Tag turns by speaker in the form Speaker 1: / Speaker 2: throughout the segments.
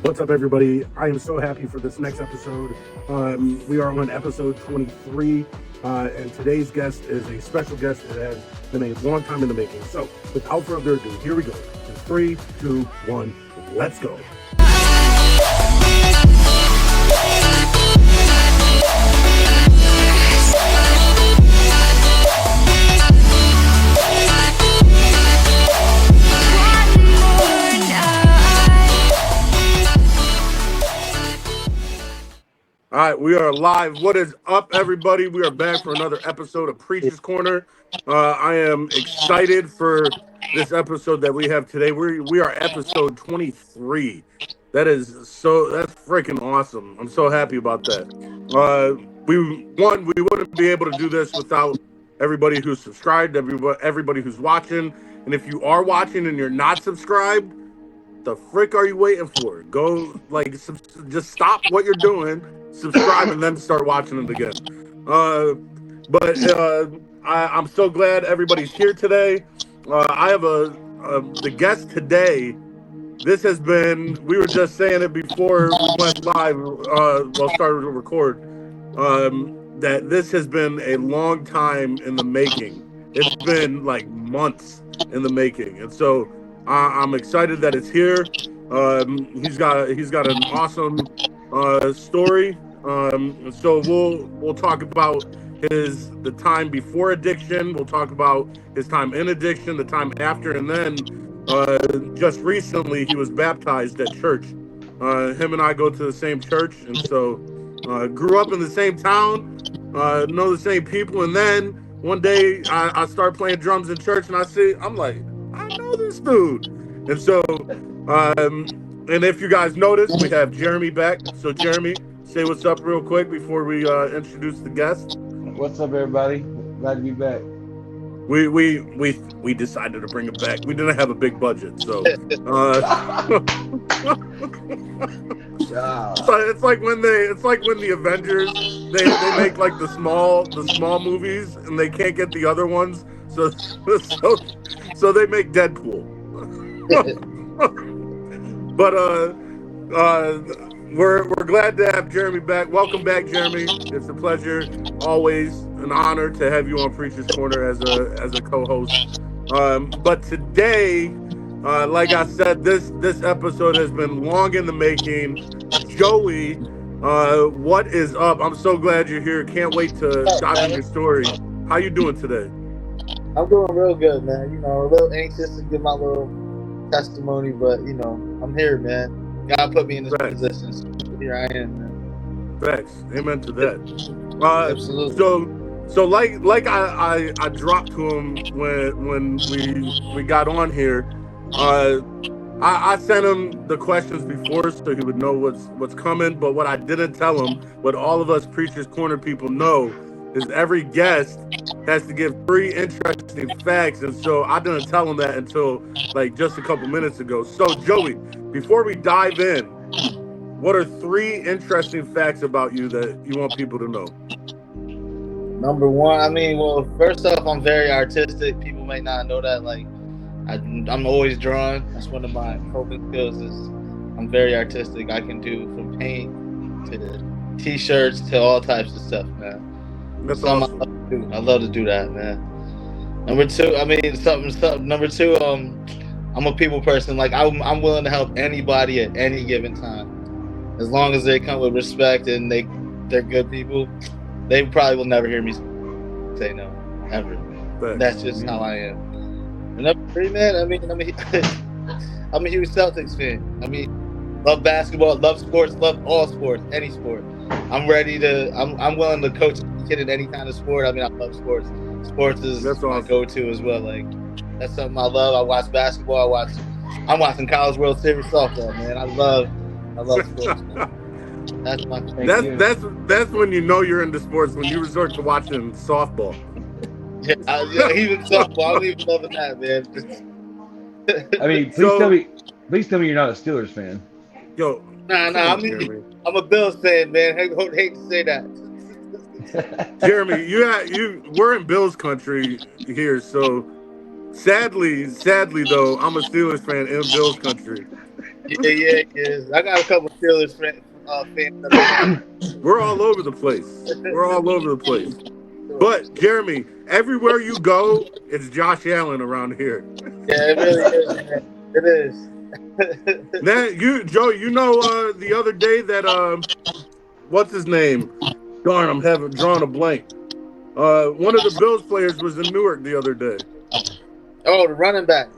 Speaker 1: What's up, everybody? I am so happy for this next episode. We are on episode 23, and today's guest is a special guest that has been a long time in the making. So, without further ado, here we go. In 3, 2, 1, let's go. All right, we are live. What is up, everybody? We are back for another episode of Preacher's Corner. I am excited for this episode that we have today. We are episode 23. That's freaking awesome. I'm so happy about that. We wouldn't be able to do this without everybody who's subscribed, everybody who's watching, and if you are watching and you're not subscribed, the frick are you waiting for? Go, just stop what you're doing, subscribe, and then start watching it again. I'm so glad everybody's here today. I have the guest today. This has been, we were just saying it before we went live, started to record, that this has been a long time in the making. It's been like months in the making. And so I'm excited that it's here. He's got an awesome story. So we'll talk about the time before addiction. We'll talk about his time in addiction, the time after, and then just recently he was baptized at church. Him and I go to the same church, and so grew up in the same town, know the same people, and then one day I start playing drums in church, and I'm like, I know this dude. And so, and if you guys notice, we have Jeremy back. So Jeremy, say what's up real quick before we introduce the guest.
Speaker 2: What's up, everybody? Glad to be back.
Speaker 1: We decided to bring it back. We didn't have a big budget, so it's like when the Avengers they make like the small movies and they can't get the other ones, so they make Deadpool. But we're glad to have Jeremy back. Welcome back, Jeremy. It's a pleasure, always an honor to have you on Preacher's Corner as a co-host. But today, like I said, this episode has been long in the making. Joey, what is up? I'm so glad you're here. Can't wait to dive into your story. How you doing today?
Speaker 3: I'm doing real good, man. You know, a little anxious to give my little testimony, but you know, I'm here, man. God put me in this position, so here I am, man.
Speaker 1: Facts. Amen to that.
Speaker 3: Absolutely.
Speaker 1: So like I dropped to him when we got on here. I sent him the questions before so he would know what's coming. But what I didn't tell him, what all of us Preacher's Corner people know, is every guest has to give 3 interesting facts. And so I didn't tell him that until like just a couple minutes ago. So Joey, before we dive in, what are 3 interesting facts about you that you want people to know?
Speaker 3: Number one, well, first off, I'm very artistic. People may not know that. Like, I'm always drawing. That's one of my coping skills. Is I'm very artistic. I can do from paint to t-shirts to all types of stuff, man.
Speaker 1: That's awesome.
Speaker 3: I love to do that, man. Number two, Number two, I'm a people person. Like, I'm willing to help anybody at any given time, as long as they come with respect and they're good people. They probably will never hear me say no, ever. But that's just how I am. And number 3, man, I'm a huge Celtics fan. Love basketball, love sports, love all sports, any sport. I'm willing to coach a kid in any kind of sport. I love sports. Sports is my go-to as well. Like, that's something I love. I watch basketball. I'm watching College World Series softball, man. I love sports, man. That's my thing.
Speaker 1: That's when you know you're into sports, when you resort to watching softball.
Speaker 3: Yeah, even softball. I'm even loving that, man.
Speaker 2: Please tell me you're not a Steelers fan.
Speaker 1: Yo,
Speaker 3: nah. I'm a Bills fan, man. I hate to say that.
Speaker 1: Jeremy, we're in Bills country here, so sadly though, I'm a Steelers fan in Bills country.
Speaker 3: Yeah. I got a couple Steelers fans that I know.
Speaker 1: We're all over the place. We're all over the place. But Jeremy, everywhere you go, it's Josh Allen around here.
Speaker 3: Yeah, it really is, man. It is.
Speaker 1: Now, Joe, the other day that what's his name? Darn, I'm having drawn a blank. One of the Bills players was in Newark the other day.
Speaker 3: Oh, the running back.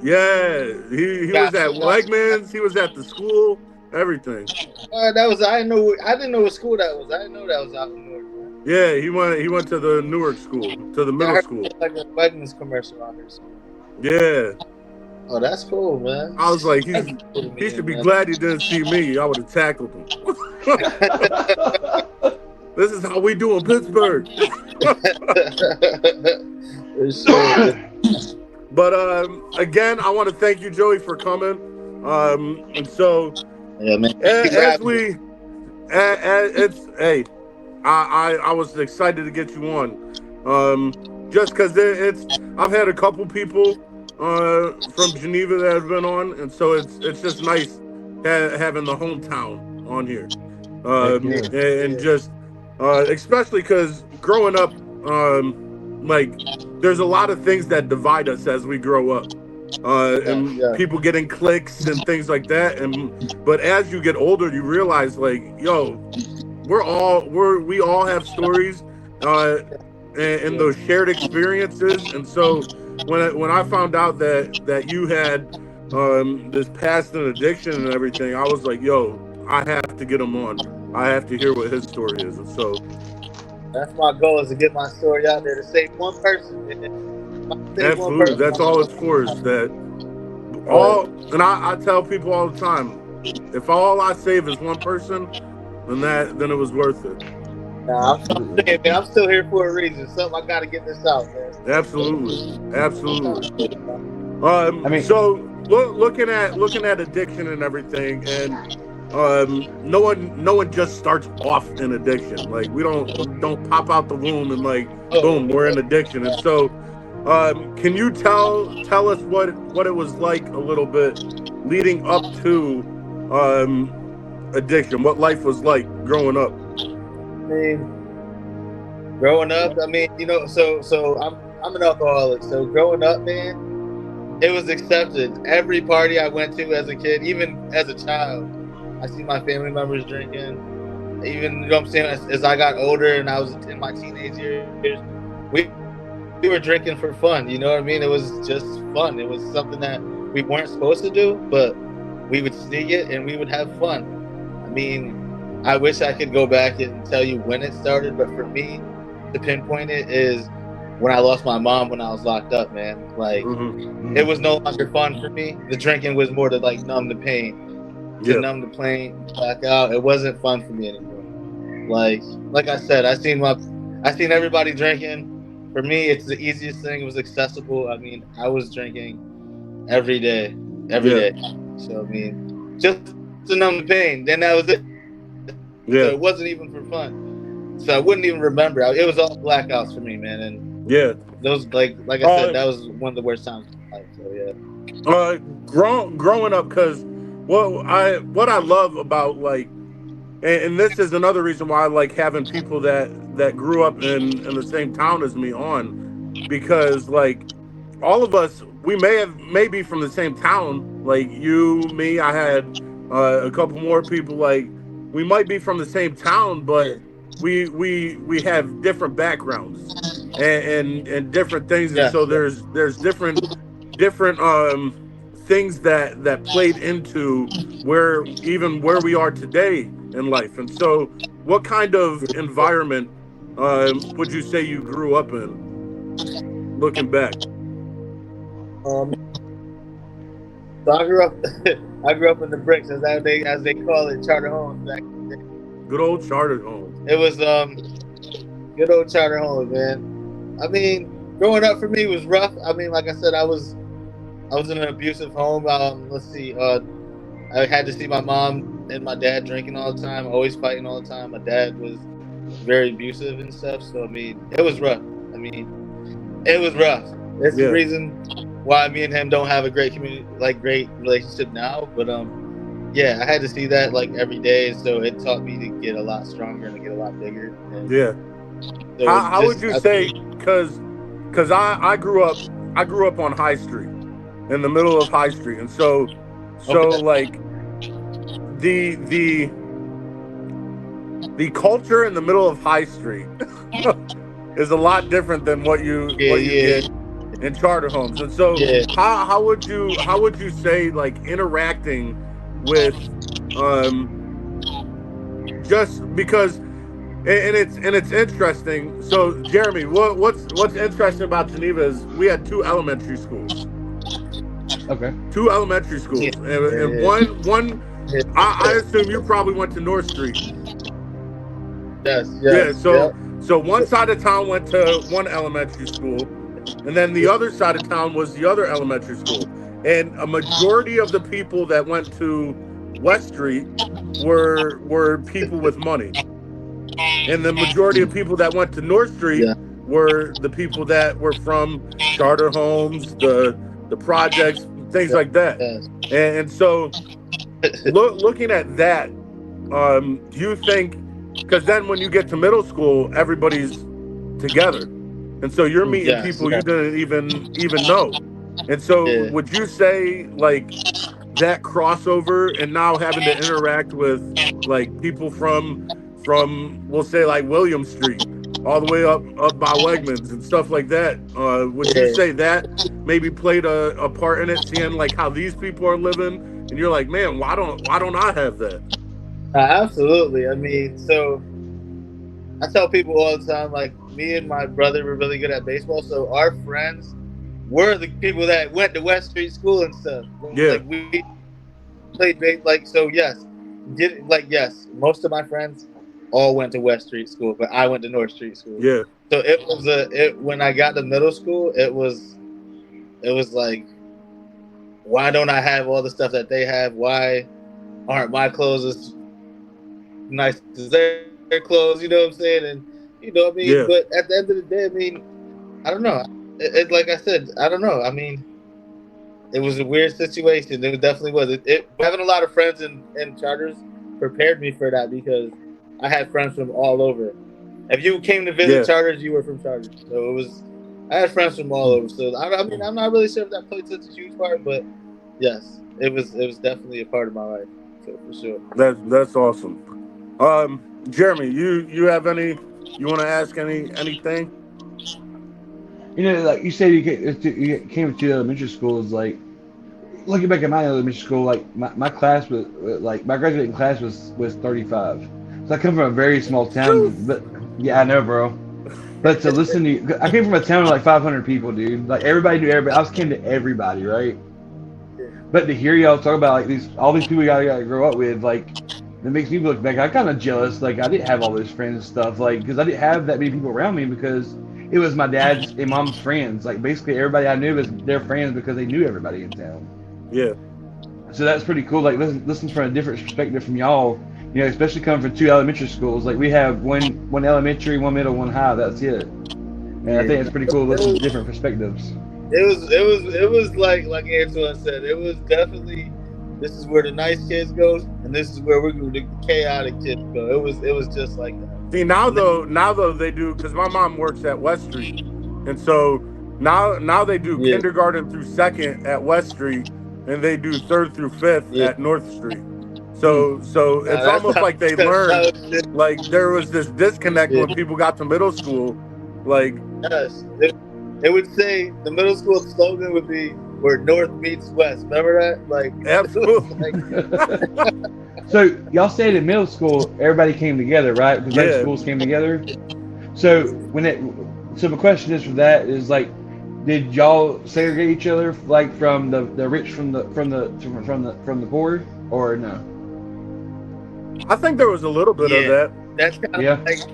Speaker 1: Yeah, he was at Wegmans. He was at the school. Everything.
Speaker 3: That was I didn't know what school that was. I didn't know that was out in Newark. Man.
Speaker 1: Yeah, he went to the Newark school, to the middle school.
Speaker 3: Like a Wegmans commercial out here.
Speaker 1: Yeah.
Speaker 3: Oh, that's cool, man.
Speaker 1: I was like, he should be glad he didn't see me. I would have tackled him. This is how we do in Pittsburgh. But again, I want to thank you, Joey, for coming. And so,
Speaker 3: yeah, man.
Speaker 1: I was excited to get you on. Just because I've had a couple people from Geneva that have been on, and so it's just nice having the hometown on here. And just especially because growing up, like there's a lot of things that divide us as we grow up. People getting cliques and things like that, but as you get older, you realize like, yo, we all have stories and those shared experiences. And so when I found out that you had this past and addiction and everything, I was like, yo, I have to get him on. I have to hear what his story is. And so
Speaker 3: that's my goal, is to get my story out there to save one person.
Speaker 1: Absolutely, that's all it's for. Is that and I tell people all the time, if all I save is one person, then it was worth it.
Speaker 3: Nah, I'm still here for a reason. Something I got to get this out, man.
Speaker 1: Absolutely. So looking at addiction and everything, and no one just starts off in addiction. Like we don't pop out the womb and like boom, we're in addiction. And so can you tell us what it was like a little bit leading up to addiction, what life was like growing up?
Speaker 3: Growing up, so I'm an alcoholic. So growing up, man, it was accepted. Every party I went to as a kid, even as a child, I see my family members drinking. Even, you know what I'm saying, as I got older and I was in my teenage years, we were drinking for fun. You know what I mean? It was just fun. It was something that we weren't supposed to do, but we would sneak it and we would have fun. I mean, I wish I could go back and tell you when it started, but for me, to pinpoint it is when I lost my mom when I was locked up, man. Like, It was no longer fun for me. The drinking was more to like numb the pain, to numb the pain, back out. It wasn't fun for me anymore. Like I said, I seen everybody drinking. For me, it's the easiest thing. It was accessible. I mean, I was drinking every day. So I mean, just to numb the pain. Then that was it.
Speaker 1: Yeah.
Speaker 3: So it wasn't even for fun. So I wouldn't even remember. It was all blackouts for me, man. And those like I said, that was one of the worst times of my life. So yeah.
Speaker 1: Growing up, because what I love about like, and this is another reason why I like having people that grew up in the same town as me on, because like all of us, we may be from the same town, like you, me, I had a couple more people, like we might be from the same town, but we have different backgrounds and different things, and so there's different things that played into where we are today in life. And so what kind of environment would you say you grew up in, looking back?
Speaker 3: So I grew up in the bricks, as they call it, charter homes back in the day.
Speaker 1: Good old charter homes.
Speaker 3: It was good old charter homes, man. I mean, growing up for me was rough. I mean, like I said, I was in an abusive home. I had to see my mom and my dad drinking all the time, always fighting all the time. My dad was very abusive and stuff. So I mean, it was rough. It's the reason why me and him don't have a great relationship now. But yeah, I had to see that like every day, so it taught me to get a lot stronger and to get a lot bigger. And
Speaker 1: Yeah.
Speaker 3: so
Speaker 1: How would
Speaker 3: just
Speaker 1: you
Speaker 3: I
Speaker 1: say?
Speaker 3: think,
Speaker 1: Because I grew up on High Street, in the middle of High Street, and so
Speaker 3: okay,
Speaker 1: like the the the culture in the middle of High Street is a lot different than
Speaker 3: yeah,
Speaker 1: what you
Speaker 3: yeah,
Speaker 1: get in charter homes. And so
Speaker 3: yeah,
Speaker 1: how would you say like interacting with um just because and it's interesting. So Jeremy, what's interesting about Geneva is we had
Speaker 2: Okay.
Speaker 1: two elementary
Speaker 3: yeah,
Speaker 1: schools,
Speaker 3: yeah,
Speaker 1: and
Speaker 3: yeah,
Speaker 1: one
Speaker 3: yeah.
Speaker 1: I assume you probably went to North Street.
Speaker 3: Yes,
Speaker 1: Yeah,
Speaker 3: yes, yep.
Speaker 1: so one side of town went to one elementary school, and then the other side of town was the other elementary school. And a majority of the people that went to West Street were people with money, and the majority of people that went to North Street
Speaker 3: Yeah,
Speaker 1: were the people that were from charter homes, the projects, things
Speaker 3: yes,
Speaker 1: like that.
Speaker 3: yes.
Speaker 1: And so looking at that, do you think? Because then when you get to middle school, everybody's together, and so you're
Speaker 2: Mm.
Speaker 1: meeting
Speaker 3: Yes,
Speaker 1: people you
Speaker 3: yes,
Speaker 1: didn't even know. And so,
Speaker 3: yeah,
Speaker 1: would you say like that crossover and now having to interact with like people from we'll say like William Street all the way up by Wegmans and stuff like that? Would you
Speaker 3: yeah.
Speaker 1: say that maybe played a part in it, seeing like how these people are living, and you're like, man, why don't I have that?
Speaker 3: Absolutely. I mean, so I tell people all the time, like me and my brother were really good at baseball, so our friends were the people that went to West Street School and stuff.
Speaker 1: Yeah,
Speaker 3: Like we played base, like so. Yes, yes. Most of my friends all went to West Street School, but I went to North Street School.
Speaker 1: yeah,
Speaker 3: So it was when I got to middle school, it was like, why don't I have all the stuff that they have? Why aren't my clothes as nice as their clothes? You know what I'm saying? And what I mean.
Speaker 1: yeah,
Speaker 3: But at the end of the day, I mean, I don't know. Like I said, I don't know. I mean, it was a weird situation. It definitely was. Having a lot of friends in charters prepared me for that because I had friends from all over. If you came to visit
Speaker 1: yeah.
Speaker 3: charters, you were from charters. So it was. I had friends from all over. So I mean, I'm not really sure if that played such a huge part, but yes, it was. It was definitely a part of my life. So for sure.
Speaker 1: That's awesome. Jeremy, you have any? You want to ask anything?
Speaker 2: Like you said, you came to elementary schools. Like looking back at my elementary school, like my class was like my graduating class was 35. So I come from a very small town, but yeah, I know, bro. But to listen to you, I came from a town of like 500 people, dude. Like everybody knew everybody. I was came to everybody, right? But to hear y'all talk about like all these people you gotta grow up with, like it makes me look back. I'm kind of jealous. Like I didn't have all those friends and stuff, like because I didn't have that many people around me because it was my dad's and mom's friends. Like basically everybody I knew was their friends because they knew everybody in town.
Speaker 1: Yeah,
Speaker 2: So that's pretty cool. Like listen from a different perspective from y'all. Especially coming from two elementary schools. Like we have one elementary, one middle, one high. That's it. And I think it's pretty cool to listen to different perspectives.
Speaker 3: It was like Antoine said. It was definitely, this is where the nice kids go, and this is where the chaotic kids go. It was just like that.
Speaker 1: see now though they do, because my mom works at West Street, and so now they do
Speaker 3: Yeah,
Speaker 1: kindergarten through second at West Street, and they do third through fifth
Speaker 3: yeah.
Speaker 1: at North Street.
Speaker 2: Hmm.
Speaker 1: So
Speaker 3: Nah,
Speaker 1: it's
Speaker 3: that's
Speaker 1: almost
Speaker 3: how.
Speaker 1: like they
Speaker 3: That's how
Speaker 1: learned,
Speaker 3: it is.
Speaker 1: like there was this disconnect
Speaker 3: Yeah.
Speaker 1: when people got to middle school. Like,
Speaker 3: Yes. It would say the middle school slogan would be "Where North meets West." Remember that? Like,
Speaker 1: absolutely,
Speaker 2: So y'all stayed in middle school. Everybody came together, right? Because both
Speaker 1: yeah,
Speaker 2: schools came together. So so my question is for that is like, did y'all segregate each other like from the rich from the poor or no?
Speaker 1: I think there was a little bit of
Speaker 3: yeah,
Speaker 1: that.
Speaker 3: that's kind
Speaker 2: Yeah.
Speaker 3: of like,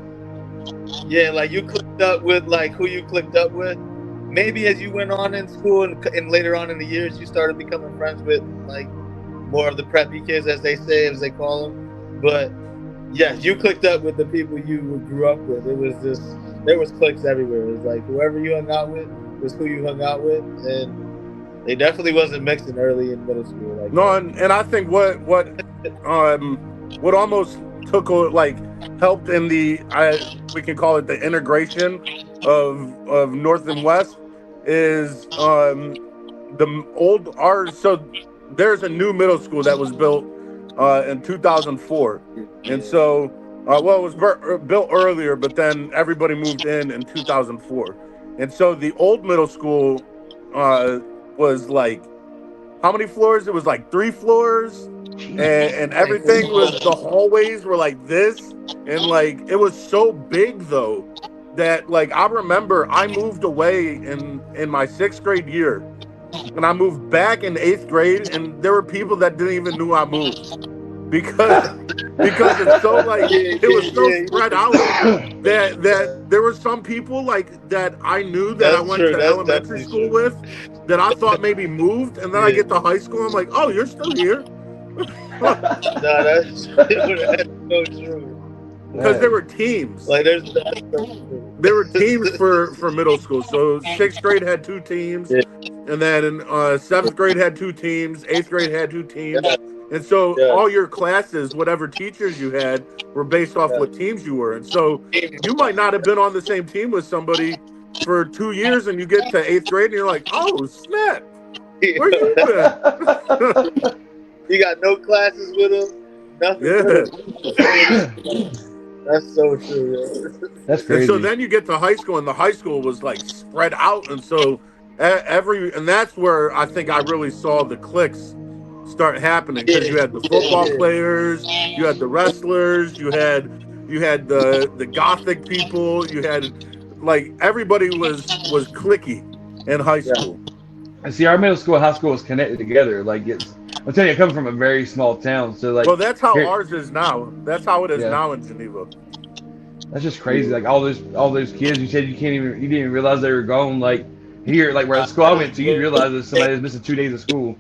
Speaker 3: yeah, like you clicked up with like who you clicked up with. Maybe as you went on in school and later on in the years, you started becoming friends with like more of the preppy kids, as they call them. But yes, you clicked up with the people you grew up with. It was just, there was cliques everywhere. It was like whoever you hung out with was who you hung out with, and They definitely wasn't mixing early in middle school like
Speaker 1: No,
Speaker 3: that.
Speaker 1: and I think what almost took like helped in the we can call it the integration of North and West is the old ours. So there's a new middle school that was built in 2004, and
Speaker 3: Yeah.
Speaker 1: so well, it was built earlier, but then everybody moved in 2004, and so the old middle school uh, was like how many floors? It was like 3 floors,
Speaker 2: Jesus.
Speaker 1: and everything was the hallways were like this, and like it was so big though that like I remember I moved away in my 6th grade year, and I moved back in 8th grade, and there were people that didn't even knew I moved because because it's so like
Speaker 3: Yeah,
Speaker 1: it was
Speaker 3: yeah,
Speaker 1: so
Speaker 3: yeah.
Speaker 1: spread out that there were some people like that I knew that I
Speaker 3: That's
Speaker 1: went
Speaker 3: true.
Speaker 1: to
Speaker 3: That's
Speaker 1: elementary
Speaker 3: definitely
Speaker 1: school
Speaker 3: true.
Speaker 1: with that I thought maybe moved, and then I
Speaker 3: Yeah.
Speaker 1: get to high school, I'm like, oh, you're still here,
Speaker 3: No, that's that's so true.
Speaker 1: because there
Speaker 2: Man.
Speaker 1: were teams.
Speaker 3: Like there's that's so true.
Speaker 1: There were teams for middle school. So 6th grade had 2 teams,
Speaker 3: Yeah,
Speaker 1: and then in 7th grade had 2 teams, 8th grade had 2 teams,
Speaker 3: yeah,
Speaker 1: and so
Speaker 3: yeah,
Speaker 1: all your classes, whatever teachers you had, were based off
Speaker 3: yeah.
Speaker 1: what teams you were. And so you might not have been on the same team with somebody for 2 years, and you get to 8th grade, and you're like, oh snap, where you been?
Speaker 3: You got no classes with him, nothing with
Speaker 1: Yeah.
Speaker 3: him. That's so true.
Speaker 2: That's
Speaker 1: And so
Speaker 2: crazy.
Speaker 1: then you get to high school, and the high school was like spread out, and so and that's where I think I really saw the cliques start happening,
Speaker 3: Yeah,
Speaker 1: because you had the
Speaker 3: yeah,
Speaker 1: football
Speaker 3: yeah,
Speaker 1: players, you had the wrestlers, you had the gothic people, you had like everybody was cliquey in high
Speaker 3: yeah,
Speaker 1: school.
Speaker 2: And see, our middle school and high school was connected together. Like it's, I'm telling you, I come from a very small town, so like
Speaker 1: Well, that's how
Speaker 2: here,
Speaker 1: ours is now. That's how it is
Speaker 2: yeah,
Speaker 1: now in Geneva.
Speaker 2: that's just crazy. Like all those kids, you said you didn't even realize they were gone. Like here, like where the school I went to, you'd realize that somebody was missing 2 days of school.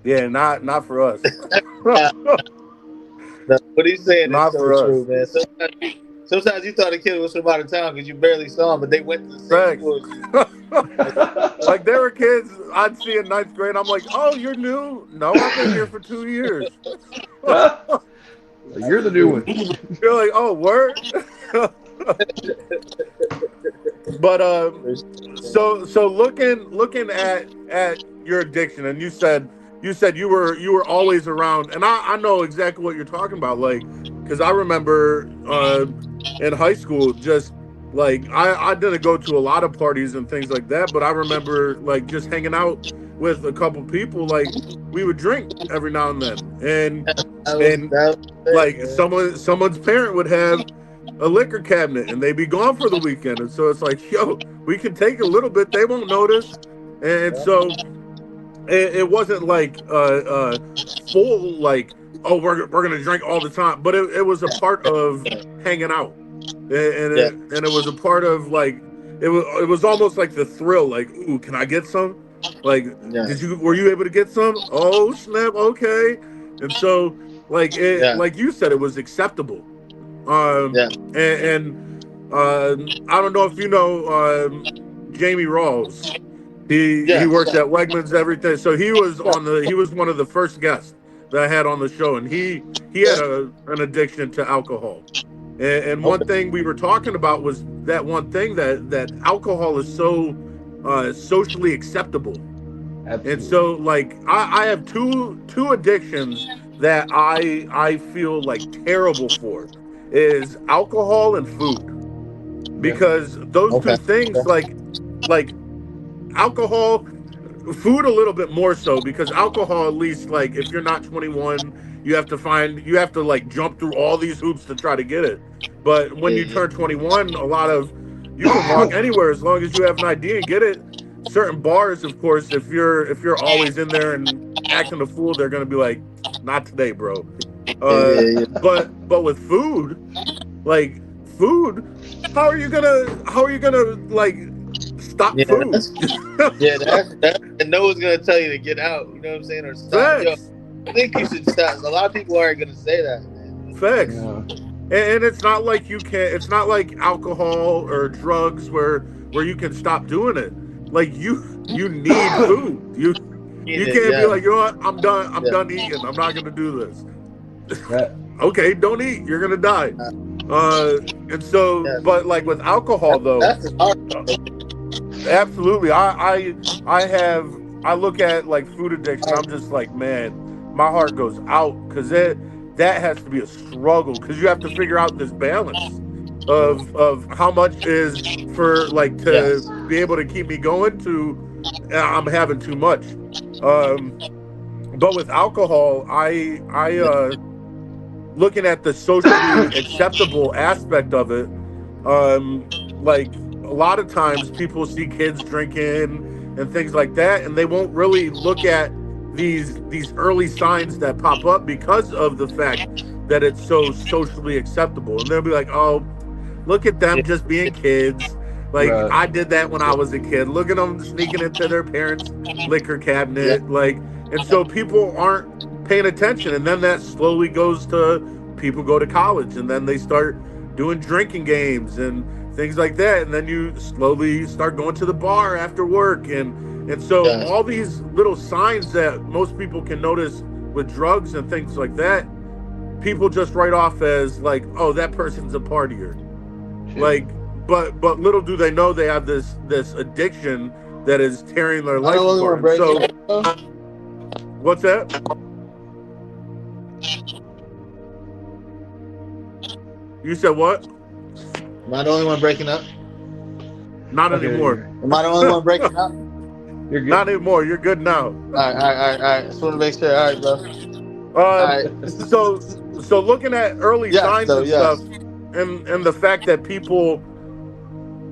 Speaker 1: Yeah, not for us.
Speaker 3: yeah. No, what he's saying is
Speaker 1: Not
Speaker 3: so
Speaker 1: for us.
Speaker 3: true, man. Sometimes you thought a kid was from out of town because you barely saw him, but they went to the same
Speaker 1: Thanks.
Speaker 3: school as you.
Speaker 1: Like there were kids I'd see in 9th grade. I'm like, oh, you're new? No, I've been here for 2 years.
Speaker 2: You're the new one.
Speaker 1: You're like, oh, word. But so looking at your addiction, and you said you were always around, and I know exactly what you're talking about, like because I remember in high school, just like I didn't go to a lot of parties and things like that, but I remember like just hanging out with a couple people, like we would drink every now and then, and
Speaker 3: That was it,
Speaker 1: like
Speaker 3: man.
Speaker 1: someone's parent would have a liquor cabinet, and they'd be gone for the weekend, and so it's like, yo, we can take a little bit, they won't notice. And
Speaker 3: Yeah,
Speaker 1: so it wasn't like full, like, oh, we're gonna drink all the time, but it was a part of hanging out,
Speaker 3: yeah,
Speaker 1: and it was a part of like it was almost like the thrill, like, ooh, can I get some, like,
Speaker 3: yeah,
Speaker 1: were you able to get some? Oh snap, okay. And so like it,
Speaker 3: yeah,
Speaker 1: like you said, it was acceptable.
Speaker 3: yeah,
Speaker 1: And I don't know if you know Jamie Rawls. He
Speaker 3: yeah,
Speaker 1: works
Speaker 3: yeah,
Speaker 1: at Wegmans, everything. So he was one of the first guests that I had on the show, and he
Speaker 3: yeah.
Speaker 1: had an addiction to alcohol. And one
Speaker 3: Okay.
Speaker 1: thing we were talking about was that one thing that alcohol is so socially acceptable. And
Speaker 2: Absolutely.
Speaker 1: so like I have two addictions that I feel like terrible for, is alcohol and food,
Speaker 2: Yeah.
Speaker 1: because those
Speaker 3: Okay.
Speaker 1: two things,
Speaker 3: Okay.
Speaker 1: like alcohol, food a little bit more so, because alcohol, at least like if you're not 21, you have to like jump through all these hoops to try to get it. But when you
Speaker 3: Yeah,
Speaker 1: turn 21, you can walk anywhere as long as you have an ID and get it. Certain bars, of course, if you're always in there and acting a fool, they're gonna be like, not today, bro.
Speaker 3: yeah, yeah, yeah.
Speaker 1: But with food, like food, how are you gonna like stop
Speaker 3: Yeah,
Speaker 1: food?
Speaker 3: that, and no one's gonna tell you to get out. You know what I'm saying, or stop. Yo,
Speaker 1: Facts.
Speaker 3: I think you should stop. A lot of people aren't gonna say that, man.
Speaker 1: Facts.
Speaker 2: Yeah.
Speaker 1: And it's not like you can't. It's not like alcohol or drugs where you can stop doing it. Like you need food. You
Speaker 3: it,
Speaker 1: can't be
Speaker 3: yeah.
Speaker 1: like, you know what? I'm done. I'm
Speaker 3: Yeah.
Speaker 1: done eating. I'm not gonna do this.
Speaker 2: That,
Speaker 1: Okay, don't eat. You're gonna die. And so,
Speaker 3: Yeah.
Speaker 1: but like with alcohol though,
Speaker 3: That's hard.
Speaker 1: absolutely. I have I look at like food addiction. I'm just like, man, my heart goes out because that has to be a struggle because you have to figure out this balance of how much is for like to
Speaker 3: Yes.
Speaker 1: be able to keep me going to I'm having too much. Um, but with alcohol,
Speaker 3: Yeah.
Speaker 1: looking at the socially acceptable aspect of it, um, like a lot of times people see kids drinking and things like that, and they won't really look at these early signs that pop up because of the fact that it's so socially acceptable, and they'll be like, "Oh, look at them
Speaker 3: Yeah.
Speaker 1: just being kids. Like
Speaker 2: right.
Speaker 1: I did that when I was a kid. Look at them sneaking into their parents' liquor
Speaker 3: Yeah.
Speaker 1: cabinet. Like, and so people aren't paying attention, and then that slowly goes to people go to college, and then they start doing drinking games and things like that, and then you slowly start going to the bar after work, and so
Speaker 3: Yes.
Speaker 1: all these little signs that most people can notice with drugs and things like that, people just write off as like, oh, that person's a partier.
Speaker 2: Shit.
Speaker 1: Like, but little do they know they have this addiction that is tearing their
Speaker 3: I
Speaker 1: life
Speaker 3: don't really want
Speaker 1: apart.
Speaker 3: to
Speaker 1: And
Speaker 3: break
Speaker 1: so,
Speaker 3: it.
Speaker 1: what's that? You said what?
Speaker 3: Am I the only one breaking up?
Speaker 1: Not
Speaker 2: Okay,
Speaker 1: anymore.
Speaker 3: Am I the only one breaking up?
Speaker 2: you're good.
Speaker 1: Not anymore. You're good now.
Speaker 3: All right. Just want to make sure. All right, bro. All right.
Speaker 1: So looking at early
Speaker 3: Yes.
Speaker 1: signs
Speaker 3: So
Speaker 1: and stuff,
Speaker 3: yes.
Speaker 1: and the fact that people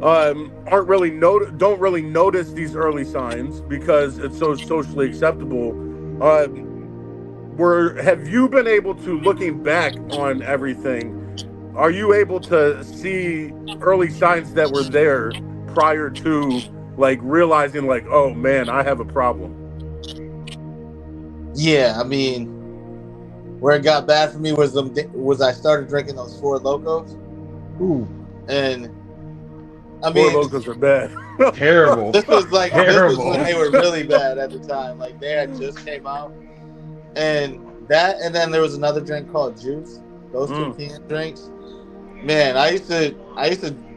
Speaker 1: aren't really don't really notice these early signs because it's so socially acceptable. Have you been able to, looking back on everything, are you able to see early signs that were there prior to like realizing like, oh man, I have a problem?
Speaker 3: Yeah. I mean, where it got bad for me was I started drinking those Four Locos,
Speaker 2: Ooh,
Speaker 3: and I
Speaker 1: Four
Speaker 3: mean,
Speaker 1: Locos are bad.
Speaker 2: terrible.
Speaker 3: this was when
Speaker 2: Terrible.
Speaker 3: they were really bad at the time. Like they had just came out, and then there was another drink called Juice. Those two canned drinks. Man, I used to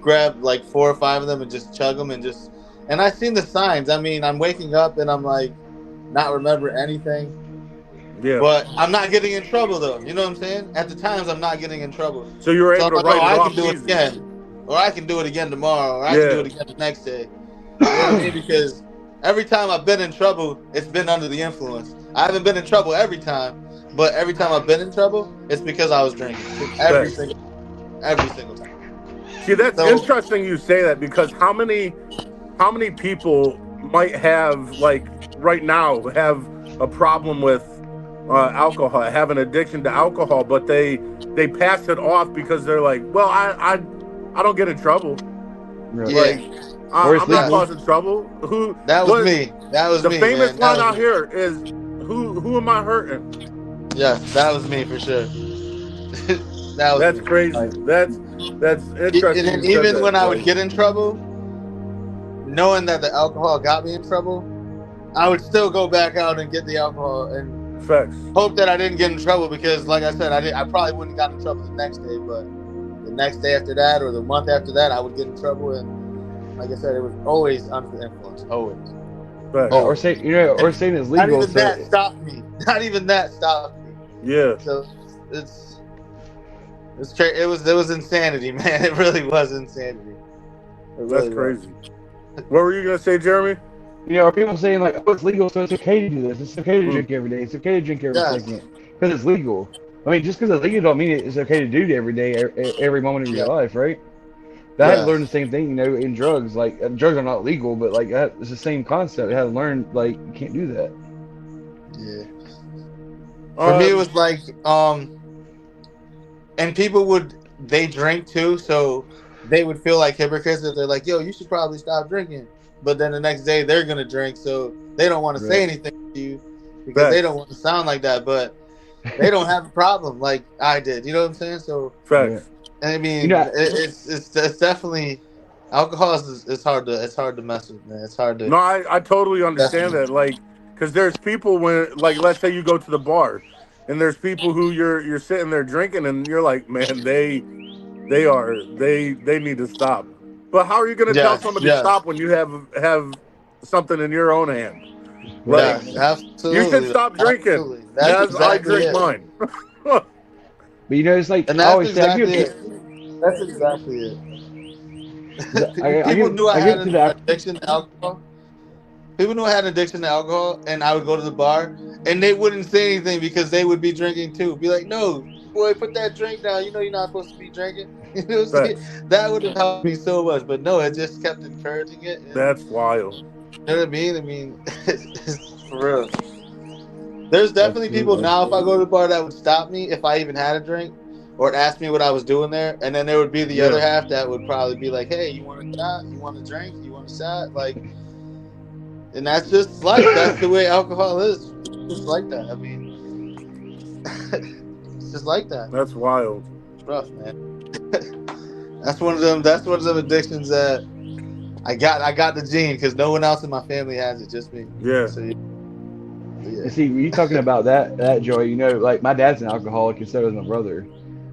Speaker 3: grab like 4 or 5 of them and just chug them and I seen the signs. I mean, I'm waking up and I'm like not remember anything.
Speaker 1: Yeah.
Speaker 3: But I'm not getting in trouble though. You know what I'm saying? At the times I'm not getting in trouble.
Speaker 1: So you were able to
Speaker 3: I'm like,
Speaker 1: write it
Speaker 3: I
Speaker 1: off
Speaker 3: can do it
Speaker 1: easy.
Speaker 3: again. Or I can do it again tomorrow, or I can do it again the next day. You know what I mean? Because every time I've been in trouble, it's been under the influence. I haven't been in trouble every time, but every time I've been in trouble, it's because I was drinking. Every single time.
Speaker 1: See, that's interesting you say that because how many people might have like right now have a problem with alcohol, have an addiction to alcohol, but they pass it off because they're like, well, I don't get in trouble.
Speaker 2: Right.
Speaker 3: Yeah.
Speaker 1: Like I'm not causing trouble.
Speaker 3: That was me. That was
Speaker 1: the
Speaker 3: me.
Speaker 1: famous
Speaker 3: Man.
Speaker 1: line out here is, "Who am I hurting?"
Speaker 3: Yeah, that was me for sure.
Speaker 1: That's
Speaker 3: me.
Speaker 1: crazy.
Speaker 3: Like,
Speaker 1: that's interesting.
Speaker 3: And even when I would get in trouble, knowing that the alcohol got me in trouble, I would still go back out and get the alcohol and
Speaker 1: facts.
Speaker 3: Hope that I didn't get in trouble because, like I said, I probably wouldn't have gotten in trouble the next day, but the next day after that or the month after that, I would get in trouble. And like I said, it was always under the influence, always.
Speaker 1: Facts.
Speaker 2: Oh, or saying it's legal.
Speaker 3: Not even that stopped me. Not even that stopped me.
Speaker 1: Yeah.
Speaker 3: So it was insanity, man. It really was insanity.
Speaker 1: That's crazy. What were you gonna say, Jeremy?
Speaker 2: Are people saying like, oh, it's legal, so it's okay to do this. It's okay to drink every day. It's okay to drink every second because it's legal. I mean, just because it's legal don't mean it's okay to do it every day, every moment of your life, right? But I had to learn the same thing, in drugs. Like, drugs are not legal, but like it's the same concept. I had to learn like you can't do that.
Speaker 3: Yeah. For me, it was like, and people they drink too, so they would feel like hypocrites if they're like, yo, you should probably stop drinking. But then the next day they're going to drink, so they don't want to say anything to you because they don't want to sound like that, but they don't have a problem like I did. You know what I'm saying? So, I mean, it's definitely, alcohol is hard to mess with, man. It's hard to.
Speaker 1: No, I totally understand that. Like, Because there's people when, like, let's say you go to the bar, and there's people who you're sitting there drinking, and you're like, man, they need to stop. But how are you going to tell
Speaker 3: Yes,
Speaker 1: somebody
Speaker 3: yes,
Speaker 1: stop when you have something in your own hand?
Speaker 2: Right.
Speaker 1: Like,
Speaker 3: yes,
Speaker 1: you should
Speaker 3: absolutely,
Speaker 1: stop drinking
Speaker 3: absolutely. That's
Speaker 1: as I
Speaker 3: exactly
Speaker 1: drink
Speaker 3: it,
Speaker 1: mine.
Speaker 2: But it's like
Speaker 3: and
Speaker 2: I
Speaker 3: that's
Speaker 2: always say,
Speaker 3: exactly it. That's exactly it.
Speaker 2: I
Speaker 3: People
Speaker 2: give
Speaker 3: knew I
Speaker 2: I
Speaker 3: had
Speaker 2: give to
Speaker 3: an
Speaker 2: the
Speaker 3: addiction to alcohol. People knew I had an addiction to alcohol, and I would go to the bar, and they wouldn't say anything because they would be drinking too. Be like, "No, boy, put that drink down. You know you're not supposed to be drinking." You know what I'm saying?
Speaker 1: Facts.
Speaker 3: That would have helped me so much, but no, it just kept encouraging it, and
Speaker 1: That's wild.
Speaker 3: you know what I mean? I mean, it's for real. There's definitely people
Speaker 2: absolutely.
Speaker 3: now. If I go to the bar, that would stop me if I even had a drink, or ask me what I was doing there, and then there would be the
Speaker 1: Yeah,
Speaker 3: other half that would probably be like, "Hey, you want a shot? You want a drink? You want a shot?" Like, and that's just life. That's the way alcohol is. It's just like that. I mean, it's just like that.
Speaker 1: that's wild.
Speaker 3: Rough, man. That's one of them. That's one of them addictions that I got. I got the gene because no one else in my family has it, just me.
Speaker 1: Yeah,
Speaker 3: So yeah.
Speaker 2: And see, you talking about that Joy, like my dad's an alcoholic and so is my brother.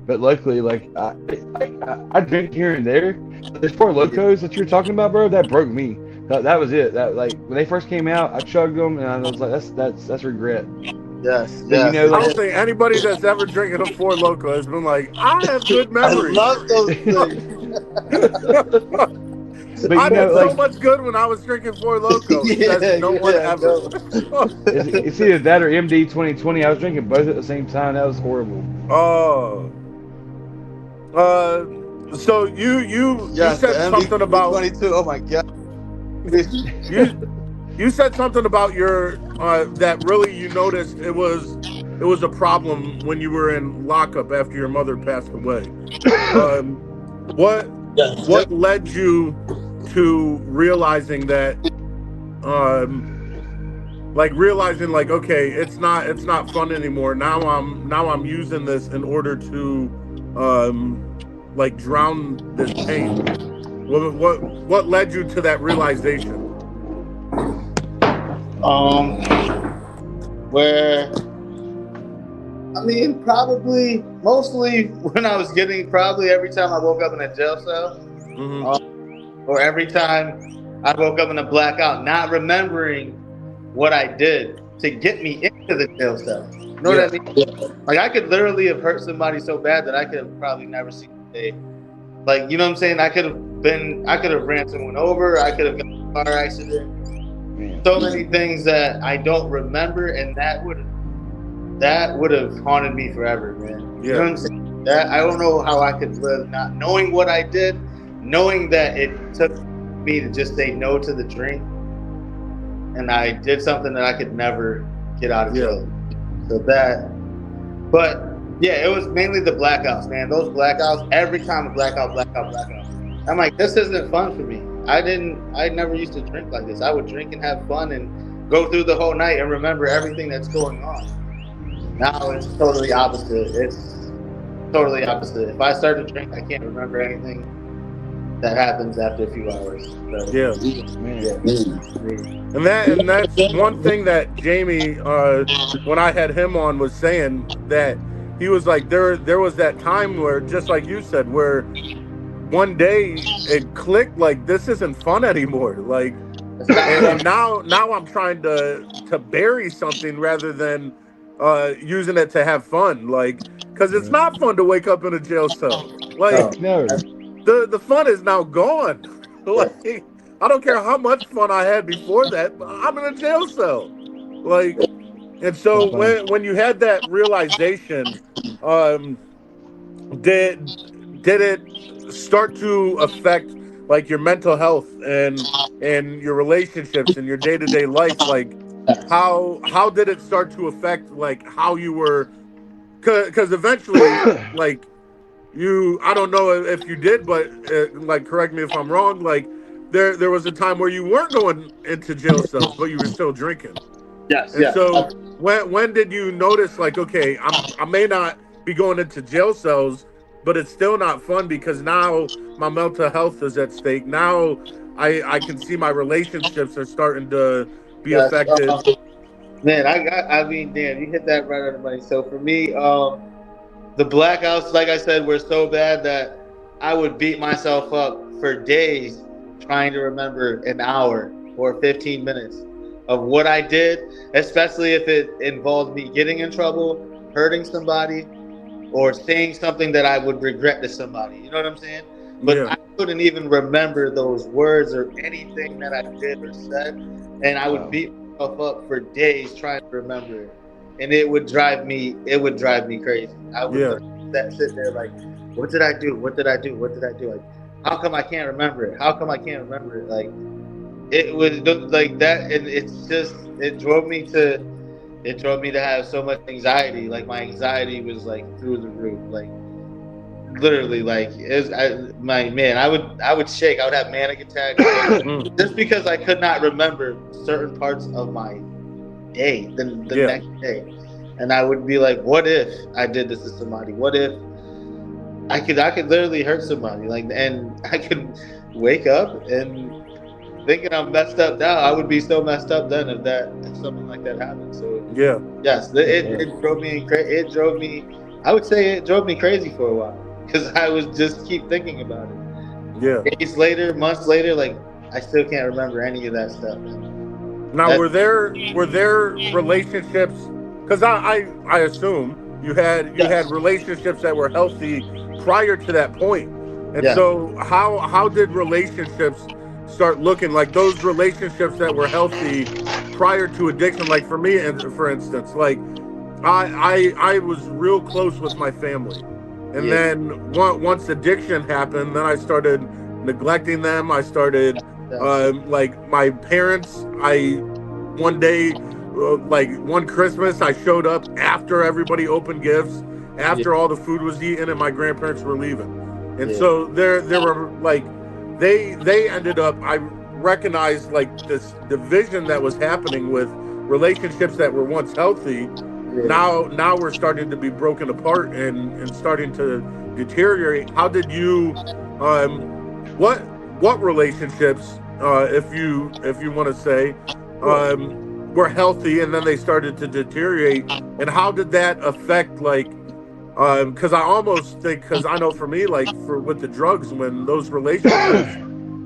Speaker 2: But luckily, like I drink here and there. There's four
Speaker 3: Yeah.
Speaker 2: locos that you're talking about, bro. That broke me. That was it. That like when they first came out, I chugged them and I was like, that's regret.
Speaker 3: Yes.
Speaker 2: But
Speaker 3: Yes.
Speaker 1: I
Speaker 2: like
Speaker 1: don't think anybody that's ever drinking a Four Loco has been like, I have good
Speaker 3: I
Speaker 1: memories.
Speaker 3: love those things.
Speaker 2: but
Speaker 1: I did so
Speaker 2: like
Speaker 1: much good when I was drinking Four Loco. Says
Speaker 3: Yeah.
Speaker 1: no one
Speaker 3: Yeah.
Speaker 1: ever.
Speaker 3: No.
Speaker 2: it's either that or MD 2020. I was drinking both at the same time. That was horrible.
Speaker 1: Oh, so you
Speaker 3: Yes. The
Speaker 1: said
Speaker 3: MD
Speaker 1: something about
Speaker 3: 22. Oh my god.
Speaker 1: you you said something about your that really you noticed it was a problem when you were in lockup after your mother passed away. Um, what
Speaker 3: Yes.
Speaker 1: what led you to realizing that um like realizing like okay it's not fun anymore now I'm using this in order to um like drown this pain. What led you to that realization?
Speaker 3: Where I mean, probably mostly when I was getting probably every time I woke up in a jail cell,
Speaker 1: Hmm.
Speaker 3: or every time I woke up in a blackout, not remembering what I did to get me into the jail cell. You know what
Speaker 1: Yeah,
Speaker 3: I mean? Like I could literally have hurt somebody so bad that I could have probably never seen the day. Like you know what I'm saying? I could have ran someone over. I could have got in a car accident.
Speaker 2: Man.
Speaker 3: So many things that I don't remember, and that would have haunted me forever, man. You know
Speaker 1: yeah,
Speaker 3: what I'm saying? That I don't know how I could live not knowing what I did, knowing that it took me to just say no to the drink, and I did something that I could never get out of
Speaker 1: yeah,
Speaker 3: jail. So that, but yeah, it was mainly the blackouts, man. Those blackouts, every time a blackout. I'm like, this isn't fun for me. I never used to drink like this. I would drink and have fun and go through the whole night and remember everything that's going on. Now it's totally opposite. It's totally opposite. If I start to drink, I can't remember anything that happens after a few hours. So,
Speaker 1: yeah.
Speaker 2: Man.
Speaker 3: yeah.
Speaker 1: And that's one thing that Jamie when I had him on was saying that he was like there was that time where just like you said where one day it clicked like this isn't fun anymore like and now I'm trying to bury something rather than using it to have fun like because it's
Speaker 2: Yeah.
Speaker 1: not fun to wake up in a jail cell like
Speaker 3: No.
Speaker 2: Heck no.
Speaker 1: the fun is now gone.
Speaker 3: Yeah.
Speaker 1: Like I don't care how much fun I had before that, but I'm in a jail cell. Like and so
Speaker 2: Not fun.
Speaker 1: when you had that realization, um did it start to affect like your mental health and your relationships and your day-to-day life like how did it start to affect like how you were because eventually like you I don't know if you did but like correct me if I'm wrong like there was a time where you weren't going into jail cells but you were still drinking
Speaker 3: Yes.
Speaker 1: and
Speaker 3: Yes.
Speaker 1: so when did you notice like okay I may not be going into jail cells but it's still not fun because now my mental health is at stake now I can see my relationships are starting to be
Speaker 3: Yes.
Speaker 1: affected
Speaker 3: Man, I mean, damn, you hit that right on the money. So for me, the blackouts, like I said, were so bad that I would beat myself up for days trying to remember an hour or 15 minutes of what I did, especially if it involved me getting in trouble, hurting somebody, or saying something that I would regret to somebody. You know what I'm saying? But
Speaker 1: Yeah,
Speaker 3: I couldn't even remember those words or anything that I did or said, and I would
Speaker 2: Wow.
Speaker 3: beat myself up for days trying to remember it, and it would drive me. It would drive me crazy. I would
Speaker 1: yeah,
Speaker 3: literally sit there like, what did I do? What did I do? What did I do? Like, how come I can't remember it? How come I can't remember it? Like, it was like that, and it's just it drove me to have so much anxiety. Like my anxiety was like through the roof. Like literally, like my man, I would shake. I would have manic attacks
Speaker 1: mm,
Speaker 3: just because I could not remember certain parts of my day, the
Speaker 1: yeah,
Speaker 3: next day, and I would be like, what if I did this to somebody? What if I could literally hurt somebody? Like, and I could wake up and thinking I'm messed up now. I would be so messed up then if something like that happened. So
Speaker 1: yeah,
Speaker 3: yes,
Speaker 2: Yes, sir.
Speaker 3: it drove me it drove me. I would say it drove me crazy for a while because I was just keep thinking about
Speaker 1: yeah.
Speaker 3: it. Days later, months later, like I still can't remember any of that stuff. And
Speaker 1: Now,
Speaker 3: that
Speaker 1: were there relationships? Because I assume you had
Speaker 3: yes,
Speaker 1: relationships that were healthy prior to that point, and
Speaker 3: yeah,
Speaker 1: so how did relationships start looking like those relationships that were healthy prior to addiction? Like for me, and for instance, like I was real close with my family, and
Speaker 3: yeah,
Speaker 1: then once addiction happened, then I started neglecting them. I started
Speaker 3: yes,
Speaker 1: like my parents. I one day, like one Christmas, I showed up after everybody opened gifts,
Speaker 3: yeah,
Speaker 1: after all the food was eaten, and my grandparents were leaving, and
Speaker 3: yeah,
Speaker 1: so there were like they ended up. I recognized like this division that was happening with relationships that were once healthy.
Speaker 3: yeah.
Speaker 1: Now we're starting to be broken apart and starting to deteriorate. How did you um what relationships, if you want to say,
Speaker 3: Sure.
Speaker 1: um were healthy and then they started to deteriorate, and how did that affect, like, because I almost think, because I know for me, like, for with the drugs, when those relationships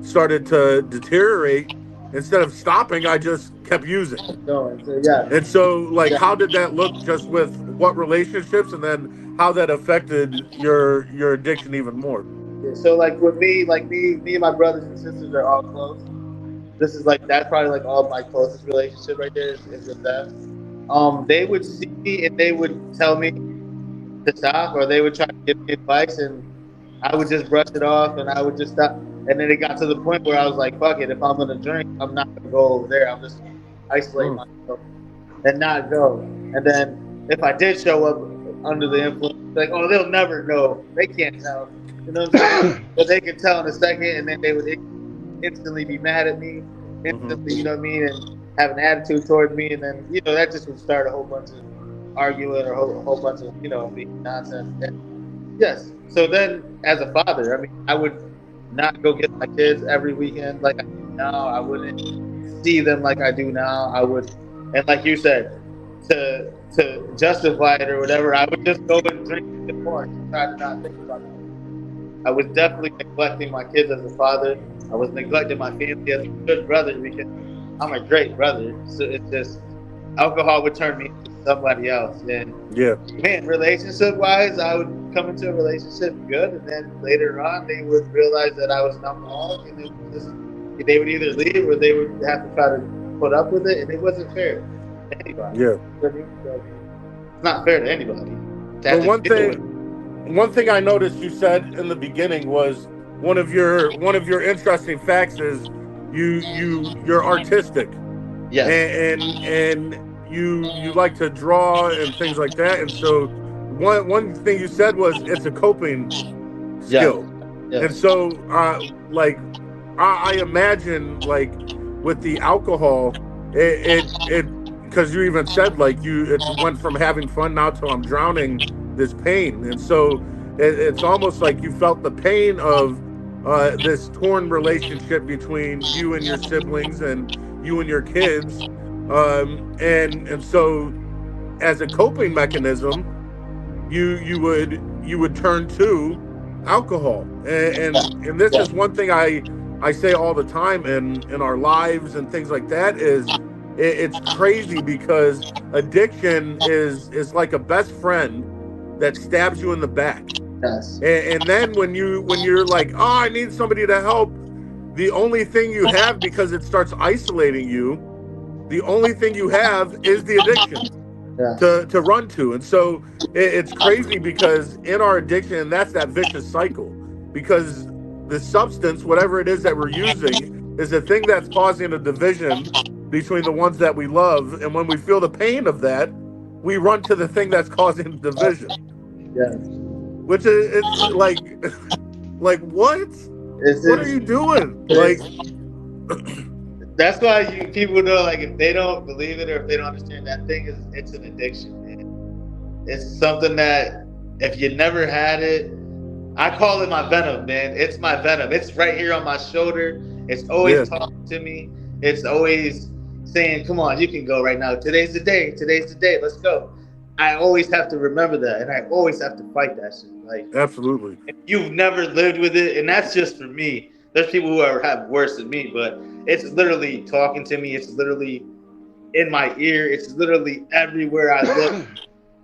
Speaker 1: started to deteriorate, instead of stopping, I just kept using.
Speaker 3: Going. So yeah,
Speaker 1: And so, like,
Speaker 3: yeah.
Speaker 1: how did that look just with what relationships, and then how that affected your addiction even more?
Speaker 3: Yeah. So like with me, me and my brothers and sisters are all close. This is like that's probably like all my closest relationship right there is with them. They would see me and they would tell me to stop, or they would try to give me advice, and I would just brush it off, and I would just stop. And then it got to the point where I was like, "Fuck it! If I'm gonna drink, I'm not gonna go over there. I'm just gonna isolate
Speaker 1: Mm,
Speaker 3: myself and not go." And then if I did show up under the influence, like, "Oh, they'll never know. They can't tell." You know what I'm saying? But they could tell in a second, and then they would instantly be mad at me,
Speaker 1: hmm
Speaker 3: instantly, you know what I mean, and have an attitude toward me, and then that just would start a whole bunch of arguing or a whole bunch of being nonsense. And yes, so then as a father, I mean, I would not go get my kids every weekend like I do now. I wouldn't see them like I do now. I would, and like you said, to justify it or whatever, I would just go and drink even more and try to not think about it. I was definitely neglecting my kids as a father. I was neglecting my family as a good brother because I'm a great brother. So it's just alcohol would turn me into somebody else. And
Speaker 1: yeah,
Speaker 3: man, relationship wise, I would come into a relationship good, and then later on, they would realize that I was an alcoholic, and they would either leave or they would have to try to put up with it, and it wasn't fair to anybody.
Speaker 1: yeah.
Speaker 3: You know what I mean? So it's not fair to anybody to
Speaker 1: But
Speaker 3: have to
Speaker 1: one
Speaker 3: deal with.
Speaker 1: thing one thing I noticed you said in the beginning was one of your interesting facts is you're artistic,
Speaker 3: Yes.
Speaker 1: and you like to draw and things like that, and so one thing you said was it's a coping
Speaker 3: Yes.
Speaker 1: skill. And
Speaker 3: Yes.
Speaker 1: so, like, I imagine, like, with the alcohol, it because you even said, like, it went from having fun now till I'm drowning this pain, and so it's almost like you felt the pain of this torn relationship between you and your siblings and you and your kids, And so as a coping mechanism, you would turn to alcohol, and this
Speaker 3: Yeah.
Speaker 1: is one thing I say all the time in our lives and things like that is it's crazy because addiction is like a best friend that stabs you in the back,
Speaker 3: Yes.
Speaker 1: and then when you're like, oh, I need somebody to help, the only thing you have, because it starts isolating you, the only thing you have is the addiction
Speaker 3: Yes.
Speaker 1: to run to. And so it's crazy because in our addiction, that's that vicious cycle. Because the substance, whatever it is that we're using, is the thing that's causing a division between the ones that we love. And when we feel the pain of that, we run to the thing that's causing the division.
Speaker 3: Yes.
Speaker 1: Which is, it's like like what? What are
Speaker 3: It's
Speaker 1: you doing? Like,
Speaker 3: it's that's why people know, like, if they don't believe it or if they don't understand, that thing is, it's an addiction, man. It's something that if you never had it, I call it my venom, man. It's my venom. It's right here on my shoulder. It's always
Speaker 1: yeah,
Speaker 3: talking to me. It's always saying, "Come on, you can go right now. Today's the day. Today's the day. Let's go." I always have to remember that, and I always have to fight that shit. Like,
Speaker 1: absolutely.
Speaker 3: if you've never lived with it, and that's just for me. There's people who have worse than me, but it's literally talking to me. It's literally in my ear. It's literally everywhere I look.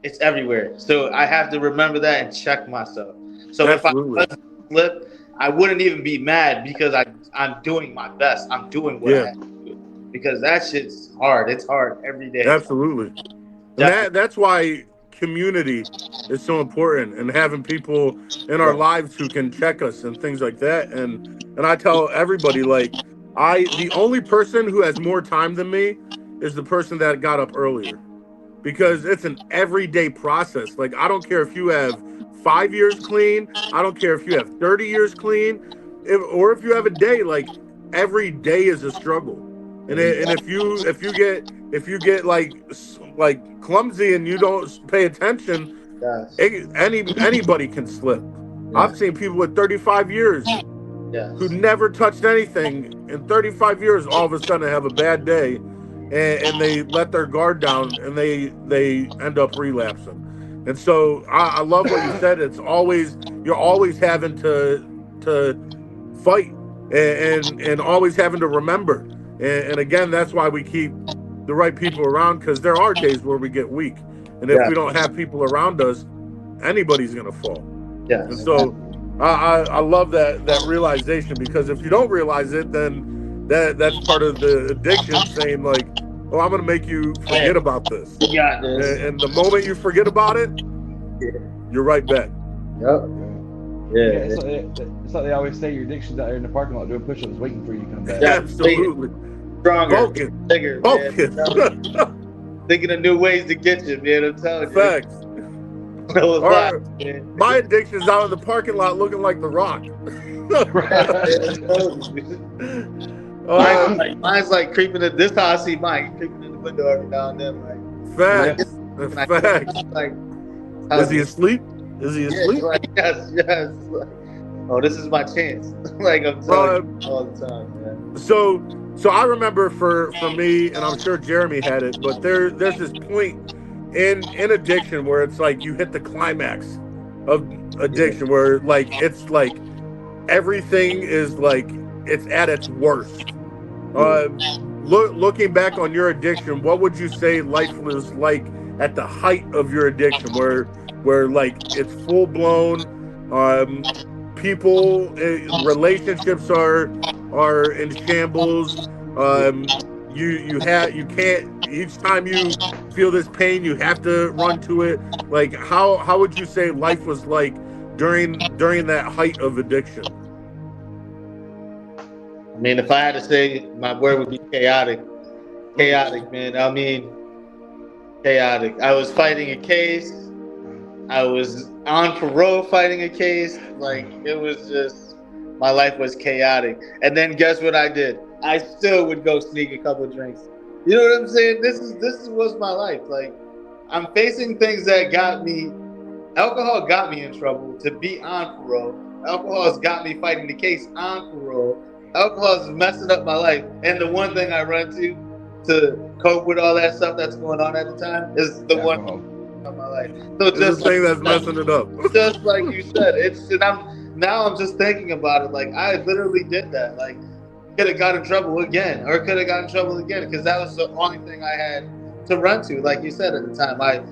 Speaker 3: It's everywhere. So I have to remember that and check myself. So if I
Speaker 1: Absolutely.
Speaker 3: was to slip, I wouldn't even be mad because I'm doing my best. I'm doing what I
Speaker 1: Yeah,
Speaker 3: have to do. Because that shit's hard. It's hard every day. It's hard.
Speaker 1: absolutely. And
Speaker 3: Definitely.
Speaker 1: that's why community is so important, and having people in our
Speaker 3: Yeah.
Speaker 1: lives who can check us and things like that. And I tell everybody, like, I the only person who has more time than me is the person that got up earlier, because it's an everyday process. Like, I don't care if you have 5 years clean, I don't care if you have 30 years clean, or if you have a day. Like, every day is a struggle. And if you get like clumsy and you don't pay attention,
Speaker 3: Yes.
Speaker 1: anybody can slip. I've
Speaker 3: Yeah.
Speaker 1: seen people with 35 years who
Speaker 3: Yes.
Speaker 1: never touched anything in 35 years all of a sudden have a bad day, and they let their guard down and they end up relapsing. And so I love what you said. It's always, you're always having to fight, and always having to remember. And again, that's why we keep the right people around, because there are days where we get weak, and if
Speaker 3: Yeah.
Speaker 1: we don't have people around us, anybody's gonna fall. And
Speaker 3: Yes.
Speaker 1: so I love that realization, because if you don't realize it, then that's part of the addiction, saying like, oh, I'm gonna make you
Speaker 3: Man,
Speaker 1: forget about this.
Speaker 3: you got this.
Speaker 1: And the moment you forget about it,
Speaker 3: Yeah.
Speaker 1: you're right back.
Speaker 3: Yep.
Speaker 2: Yeah,
Speaker 3: Yeah.
Speaker 2: it's like they always say, your addiction's out there in the parking lot doing push-ups, waiting for you to come back.
Speaker 3: Yeah.
Speaker 1: Absolutely.
Speaker 3: Stronger.
Speaker 1: Focus.
Speaker 3: Bigger, man.
Speaker 1: Focus.
Speaker 3: Thinking of new ways to get you, man. I'm telling you.
Speaker 1: Facts.
Speaker 3: No, it's
Speaker 1: Or
Speaker 3: not, man.
Speaker 1: my addiction's out in the parking lot looking like The Rock.
Speaker 3: Mine's like creeping in. This how I see mine. Creeping in the window every now and then. Like,
Speaker 1: Facts.
Speaker 3: like,
Speaker 1: Facts.
Speaker 3: like,
Speaker 1: Is he asleep? Is he asleep?
Speaker 3: Like, yes. Like, oh, this is my chance. Like, I'm telling you all the time, man.
Speaker 1: So I remember for me, and I'm sure Jeremy had it, but there's this point in addiction where it's like you hit the climax of addiction, where like it's like everything is like it's at its worst. Looking back on your addiction, what would you say life was like at the height of your addiction, where like it's full blown? People, relationships are in shambles. You can't, each time you feel this pain, you have to run to it. Like, how would you say life was like during that height of addiction?
Speaker 3: I mean, if I had to say, my word would be chaotic. Chaotic, man. I mean, chaotic. I was fighting a case. I was on parole fighting a case. Like, it was just, my life was chaotic. And then guess what I did? I still would go sneak a couple drinks. You know what I'm saying? This was my life. Like, I'm facing things that got me. Alcohol got me in trouble to be on parole. Alcohol has got me fighting the case on parole. Alcohol is messing up my life. And the one thing I run to to cope with all that stuff that's going on at the time is the one
Speaker 2: Alcohol.
Speaker 3: of my life. So
Speaker 1: It's the
Speaker 3: just like
Speaker 1: thing that's messing it up.
Speaker 3: just like you said, it's and I'm just thinking about it. Like I literally did that. Like could have got in trouble again, or could have got in trouble again, because that was the only thing I had to run to. Like you said at the time, my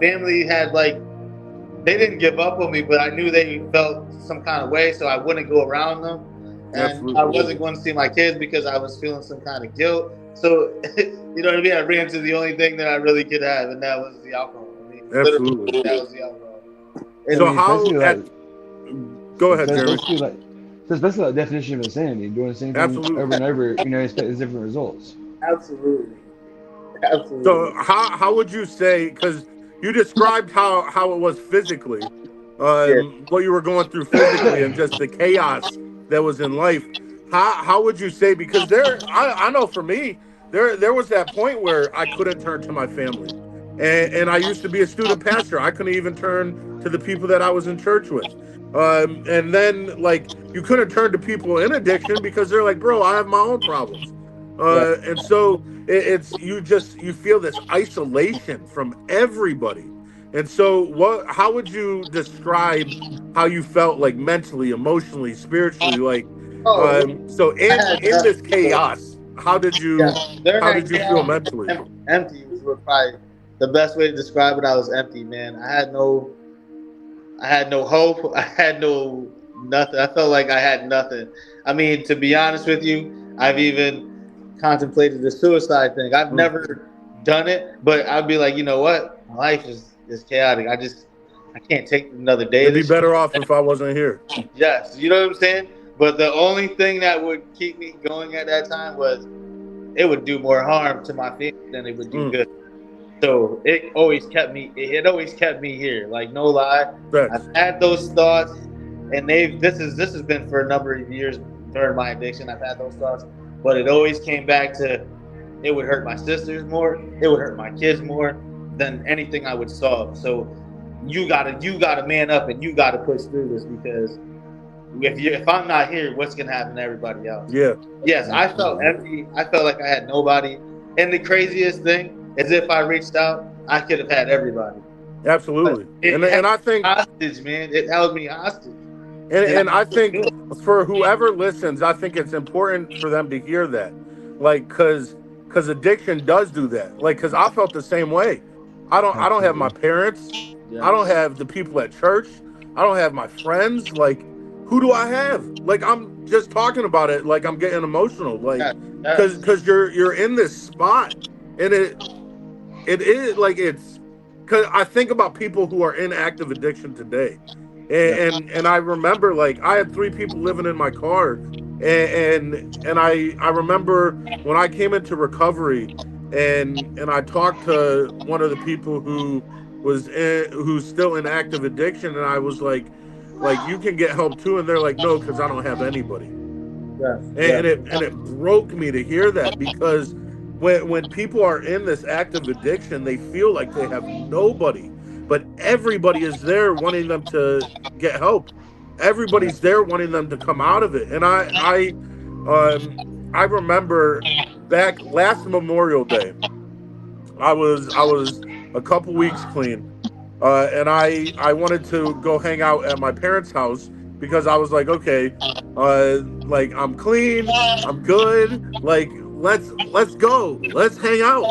Speaker 3: family had like they didn't give up on me, but I knew they felt some kind of way, so I wouldn't go around them, and I
Speaker 1: Absolutely.
Speaker 3: wasn't going to see my kids because I was feeling some kind of guilt. So you know what I mean? I ran to the only thing that I really could have, and that was the alcohol. I mean, literally,
Speaker 1: Absolutely.
Speaker 3: that was the alcohol.
Speaker 2: I
Speaker 1: So
Speaker 2: mean,
Speaker 1: how
Speaker 2: basically,
Speaker 1: at
Speaker 2: like,
Speaker 1: go
Speaker 2: it's
Speaker 1: ahead, Jeremy.
Speaker 2: basically like, so it's basically like the definition of insanity, doing the same thing over
Speaker 1: Absolutely.
Speaker 2: and over, expecting different results.
Speaker 3: Absolutely,
Speaker 1: So
Speaker 3: absolutely.
Speaker 1: how would you say, because you described how it was physically,
Speaker 3: Yeah.
Speaker 1: what you were going through physically and just the chaos that was in life. How would you say, because I know for me there was that point where I couldn't turn to my family, and I used to be a student pastor. I couldn't even turn to the people that I was in church with, and then like you couldn't turn to people in addiction because they're like, bro, I have my own problems,
Speaker 3: Right.
Speaker 1: and so it's you feel this isolation from everybody. And so how would you describe how you felt, like mentally, emotionally, spiritually, like
Speaker 3: Oh,
Speaker 1: so
Speaker 3: I
Speaker 1: in
Speaker 3: had
Speaker 1: this chaos,
Speaker 3: yeah. During
Speaker 1: how
Speaker 3: that
Speaker 1: did you feel
Speaker 3: chaos,
Speaker 1: mentally?
Speaker 3: empty was what probably the best way to describe it. I was empty, man. I had no hope. I had no nothing. I felt like I had nothing. I mean, to be honest with you, I've even contemplated the suicide thing. I've
Speaker 1: Mm.
Speaker 3: never done it, but I'd be like, you know what? My life is chaotic. I can't take another day
Speaker 1: It'd
Speaker 3: of
Speaker 1: be
Speaker 3: this.
Speaker 1: better off if I wasn't here.
Speaker 3: Yes, you know what I'm saying? But the only thing that would keep me going at that time was it would do more harm to my family than it would do
Speaker 1: Mm.
Speaker 3: good. So it always kept me here. Like no lie. I've
Speaker 1: Facts.
Speaker 3: had those thoughts and this has been for a number of years during my addiction. I've had those thoughts, but it always came back to it would hurt my sisters more, it would hurt my kids more than anything I would solve. So you gotta man up and you gotta push through this because if I'm not here, what's gonna happen to everybody else?
Speaker 1: Yeah.
Speaker 3: Yes, I felt
Speaker 2: Absolutely.
Speaker 3: empty. I felt like I had nobody. And the craziest thing is, if I reached out, I could have had everybody. But
Speaker 1: Absolutely.
Speaker 3: it held
Speaker 1: And I
Speaker 3: me
Speaker 1: think
Speaker 3: hostage, man. It held me hostage, and I
Speaker 1: and I
Speaker 3: couldn't
Speaker 1: think
Speaker 3: do it.
Speaker 1: for whoever listens, I think it's important for them to hear that, like, because addiction does do that. Like, because I felt the same way. I don't have my
Speaker 2: Absolutely.
Speaker 1: parents. I don't
Speaker 3: Yes,
Speaker 1: have the people at church. I don't have my friends. Like, who do I have? Like, I'm just talking about it. Like, I'm getting emotional. Like,
Speaker 3: yes, yes.
Speaker 1: because you're in this spot, and it is like it's because I think about people who are in active addiction today,
Speaker 3: Yeah.
Speaker 1: and I remember like I had three people living in my car, and I remember when I came into recovery, and I talked to one of the people who's still in active addiction, and I was like you can get help too, and they're like no because I don't have anybody,
Speaker 3: Yes, yes,
Speaker 1: and it broke me to hear that because when people are in this active addiction, they feel like they have nobody, but everybody is there wanting them to get help.
Speaker 3: yeah.
Speaker 1: Everybody's there wanting them to come out of it, and um I remember back last Memorial Day, I was a couple weeks clean, and I wanted to go hang out at my parents' house because I was like, okay, like I'm clean, I'm good, like let's go, let's hang out,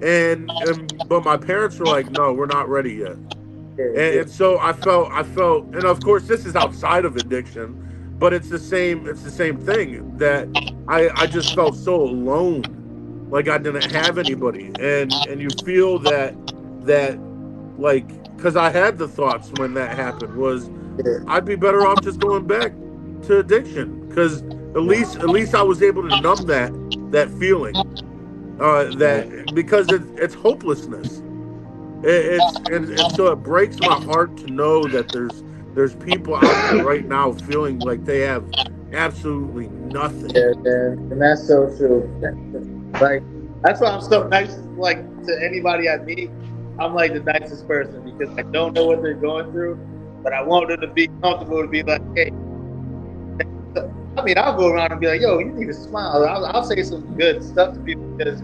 Speaker 1: and but my parents were like, no, we're not ready yet,
Speaker 3: Yeah, yeah.
Speaker 1: and so I felt, and of course this is outside of addiction, but it's the same thing that I just felt so alone, like I didn't have anybody, and you feel that like because I had the thoughts when that happened was I'd be better off just going back to addiction because at least I was able to numb that feeling,
Speaker 2: Right.
Speaker 1: that because it's hopelessness. And so it breaks my heart to know that there's people out there right now feeling like they have absolutely nothing.
Speaker 3: Yeah, man. And that's so true. Like that's why I'm so nice. Like to anybody I meet, I'm like the nicest person because I don't know what they're going through, but I want them to be comfortable to be like, hey, I mean, I'll go around and be like, "Yo, you need to smile." I'll say some good stuff to people because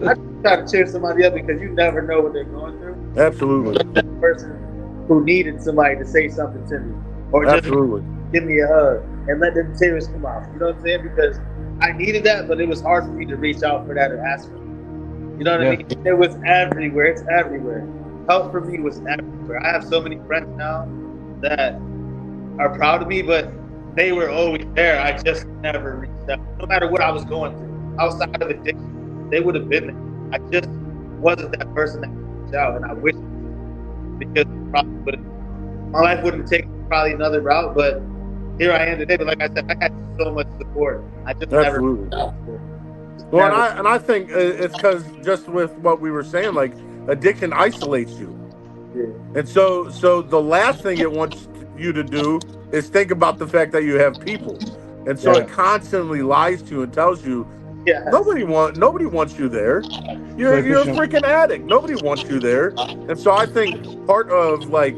Speaker 3: I try to cheer somebody up because you never know what they're going through.
Speaker 1: Absolutely.
Speaker 3: That person who needed somebody to say something to me, or just
Speaker 1: Absolutely.
Speaker 3: give me a hug and let them tears come out. You know what I'm saying? Because I needed that, but it was hard for me to reach out for that or ask for it. You know what I
Speaker 2: Yeah.
Speaker 3: mean? It was everywhere. It's everywhere. Help for me was everywhere. I have so many friends now that are proud of me, but they were always there. I just never reached out. No matter what I was going through, outside of addiction, they would have been there. I just wasn't that person that reached out, and I wish because probably would my life wouldn't have taken probably another route, but here I am today. But like I said, I had so much support. I just never
Speaker 1: Absolutely.
Speaker 3: reached out for it. Just
Speaker 1: Well,
Speaker 3: never.
Speaker 1: and I think it's because just with what we were saying, like addiction isolates you,
Speaker 3: Yeah.
Speaker 1: and so the last thing it wants you to do is think about the fact that you have people, and so
Speaker 2: Yeah.
Speaker 1: it constantly lies to you and tells you
Speaker 3: Yes.
Speaker 1: nobody wants you there.
Speaker 2: So
Speaker 1: You're a
Speaker 2: Christian,
Speaker 1: freaking addict. Nobody wants you there, and so I think part of like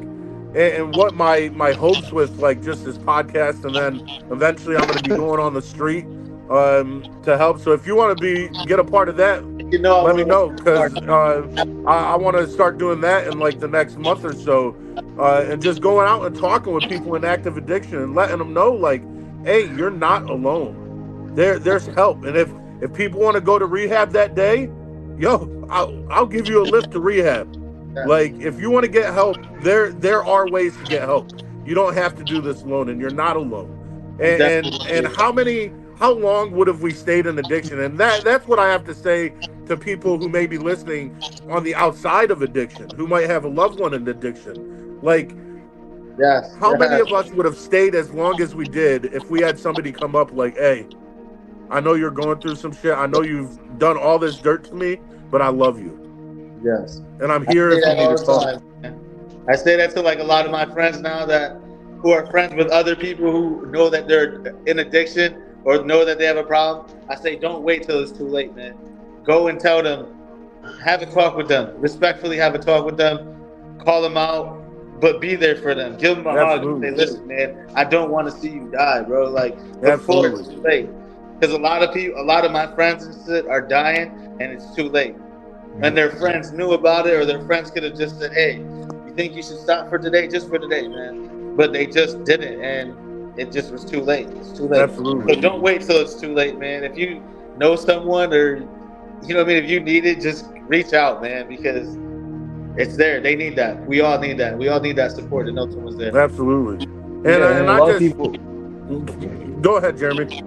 Speaker 1: and what my hopes with like just this podcast, and then eventually I'm going to be going on the street to help. So if you want to get a part of that,
Speaker 3: You know, I
Speaker 1: let me
Speaker 3: want
Speaker 1: know,
Speaker 3: to
Speaker 1: because I want to start doing that in like the next month or so, and just going out and talking with people in active addiction and letting them know like, hey, you're not alone. There's help, and if people want to go to rehab that day, yo, I'll give you a lift to rehab. Like if you want to get help, there are ways to get help. You don't have to do this alone, and you're not alone. And how long would have we stayed in addiction? And that's what I have to say to people who may be listening on the outside of addiction, who might have a loved one in addiction. Like,
Speaker 3: Yes.
Speaker 1: how many of us would have stayed as long as we did if we had somebody come up like, hey, I know you're going through some shit. I know you've done all this dirt to me, but I love you.
Speaker 3: Yes.
Speaker 1: And I'm
Speaker 3: I
Speaker 1: here
Speaker 3: say
Speaker 1: if you
Speaker 3: that
Speaker 1: need
Speaker 3: all
Speaker 1: to
Speaker 3: the
Speaker 1: talk.
Speaker 3: time. Man. I say that to like a lot of my friends now that who are friends with other people who know that they're in addiction or know that they have a problem. I say, don't wait till it's too late, man. Go and tell them, have a talk with them, respectfully have a talk with them, call them out, but be there for them. Give them a hug and say,
Speaker 1: Absolutely.
Speaker 3: listen, man, I don't want to see you die, bro. Like before it's
Speaker 1: Absolutely.
Speaker 3: too late. Because a lot of people, a lot of my friends and shit are dying, and it's too late. And their friends knew about it, or their friends could have just said, "Hey, you think you should stop for today? Just for today, man." But they just didn't, and it just was too late. It's too late. So
Speaker 1: Absolutely.
Speaker 3: don't wait till it's too late, man. If you know someone, or you know what I mean, if you need it, just reach out, man, because it's there. They need that. We all need that. We all need that support to know someone's there.
Speaker 1: Absolutely.
Speaker 2: yeah,
Speaker 1: And
Speaker 2: and a
Speaker 1: I
Speaker 2: lot of
Speaker 1: just
Speaker 2: people,
Speaker 1: go ahead, Jeremy.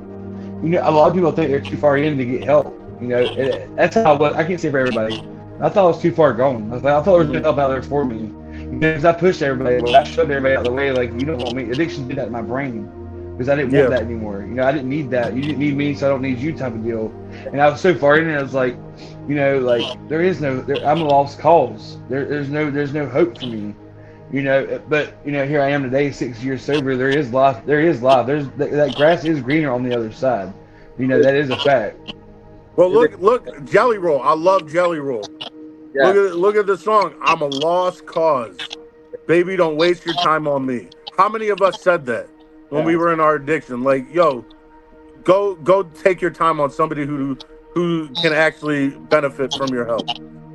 Speaker 2: a lot of people think they're too far in to get help. That's how I can't say for everybody. I thought I was too far gone. I thought there was
Speaker 1: Mhm.
Speaker 2: help out there for me. Because I pushed everybody, I shoved everybody out of the way. Like, you don't want me. Addiction did that in my brain because I didn't want
Speaker 1: Yeah.
Speaker 2: that anymore. I didn't need that. You didn't need me, so I don't need you, type of deal. And I was so far in it, I was like, like there is no. I'm a lost cause. There's no hope for me. But here I am today, 6 years sober. There is life. There is life. That grass is greener on the other side. That is a fact.
Speaker 1: Well, look, Jelly Roll. I love Jelly Roll.
Speaker 3: Yeah.
Speaker 1: Look at the song. I'm a lost cause. Baby, don't waste your time on me. How many of us said that when we
Speaker 3: Yeah.
Speaker 1: were in our addiction? Like, yo, go take your time on somebody who can actually benefit from your help.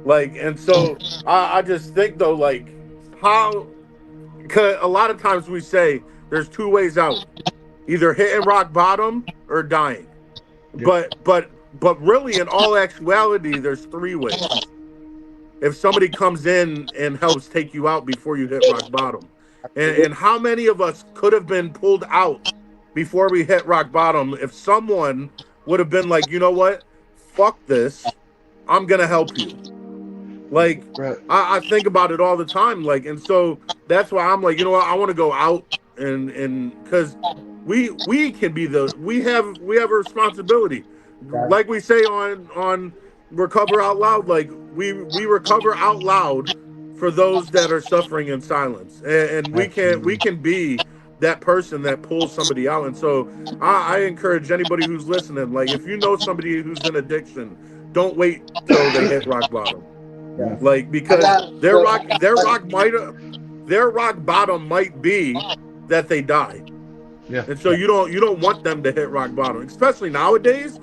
Speaker 1: Like, and so I just think though, like, how, cause a lot of times we say there's two ways out: either hitting rock bottom or dying.
Speaker 2: Yep.
Speaker 1: But really, in all actuality, there's three ways. If somebody comes in and helps take you out before you hit rock bottom, and how many of us could have been pulled out before we hit rock bottom if someone would have been like, you know what, fuck this, I'm gonna help you. Like,
Speaker 2: Right.
Speaker 1: I think about it all the time. Like, and so that's why I'm like, you know what, I want to go out and because we can be we have a responsibility. Like we say on Recover Out Loud, like we recover out loud for those that are suffering in silence, and we
Speaker 2: Absolutely.
Speaker 1: can be that person that pulls somebody out. And so I encourage anybody who's listening, like if you know somebody who's in addiction, don't wait till they hit rock bottom.
Speaker 2: Yeah.
Speaker 1: Like,
Speaker 3: I
Speaker 1: because
Speaker 3: got so,
Speaker 1: their rock bottom might be that they die.
Speaker 2: Yeah.
Speaker 1: And so you don't want them to hit rock bottom, especially nowadays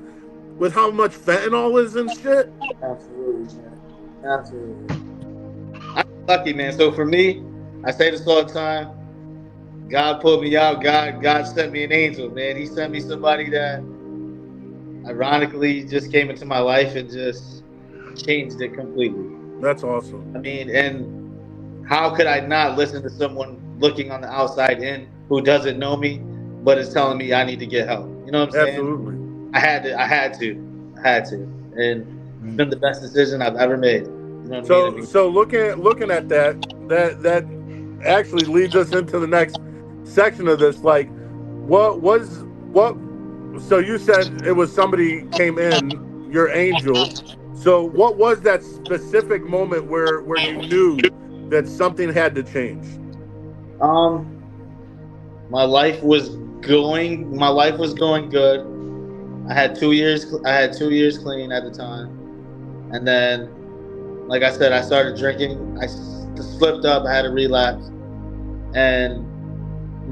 Speaker 1: with how much fentanyl is and shit.
Speaker 3: Absolutely, man. Absolutely. I'm lucky, man. So for me, I say this all the time. God pulled me out. God sent me an angel, man. He sent me somebody that ironically just came into my life and just changed it completely.
Speaker 1: That's awesome.
Speaker 3: I mean, and how could I not listen to someone looking on the outside in who doesn't know me, but is telling me I need to get help? You know what I'm saying?
Speaker 1: Absolutely.
Speaker 3: I had to. I had to. I had to. And it's been the best decision I've ever made. You know what I mean?
Speaker 1: So looking at that actually leads us into the next section of this. Like, what? So you said it was somebody came in, your angel. So what was that specific moment where you knew that something had to change?
Speaker 3: Um, my life was going. My life was going good. I had 2 years. I had 2 years clean at the time, and then, like I said, I started drinking. Slipped up. I had a relapse, and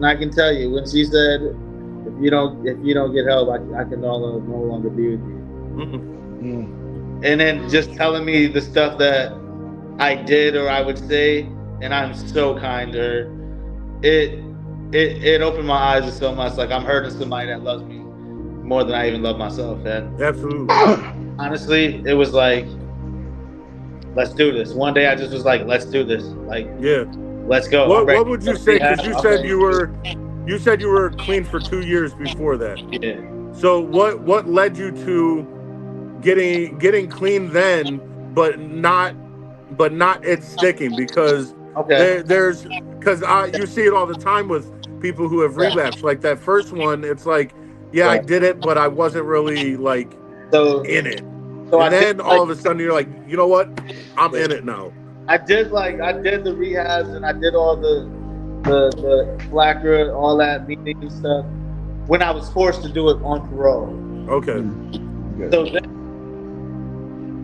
Speaker 3: I can tell you when she said, "If you don't get help, I can no longer be with you."
Speaker 1: Mm-mm.
Speaker 3: And then just telling me the stuff that I did or I would say, and I'm so kind to her. It it opened my eyes to so much. Like I'm hurting somebody that loves me more than I even love myself. And
Speaker 1: Absolutely.
Speaker 3: honestly, it was like, let's do this. One day I just was like, let's do this. Like,
Speaker 1: Yeah.
Speaker 3: let's go. I'm ready
Speaker 1: What would
Speaker 3: to
Speaker 1: you
Speaker 3: go to
Speaker 1: say?
Speaker 3: rehab.
Speaker 1: Because you
Speaker 3: I'm
Speaker 1: said
Speaker 3: ready.
Speaker 1: you were clean for 2 years before that.
Speaker 3: Yeah.
Speaker 1: So what led you to getting clean then, but not it sticking? Because
Speaker 3: Okay.
Speaker 1: there's because I you see it all the time with people who have
Speaker 3: Right.
Speaker 1: relapsed. Like that first one, it's like, yeah, I
Speaker 3: Right.
Speaker 1: did it, but I wasn't really like
Speaker 3: So
Speaker 1: in it.
Speaker 3: so
Speaker 1: And
Speaker 3: I did
Speaker 1: then
Speaker 3: like
Speaker 1: all of a sudden you're like, you know what? I'm
Speaker 3: yeah.
Speaker 1: in it now.
Speaker 3: I did the rehabs and I did all the flacra, all that meeting and stuff when I was forced to do it on parole.
Speaker 1: Okay.
Speaker 2: Good.
Speaker 3: So then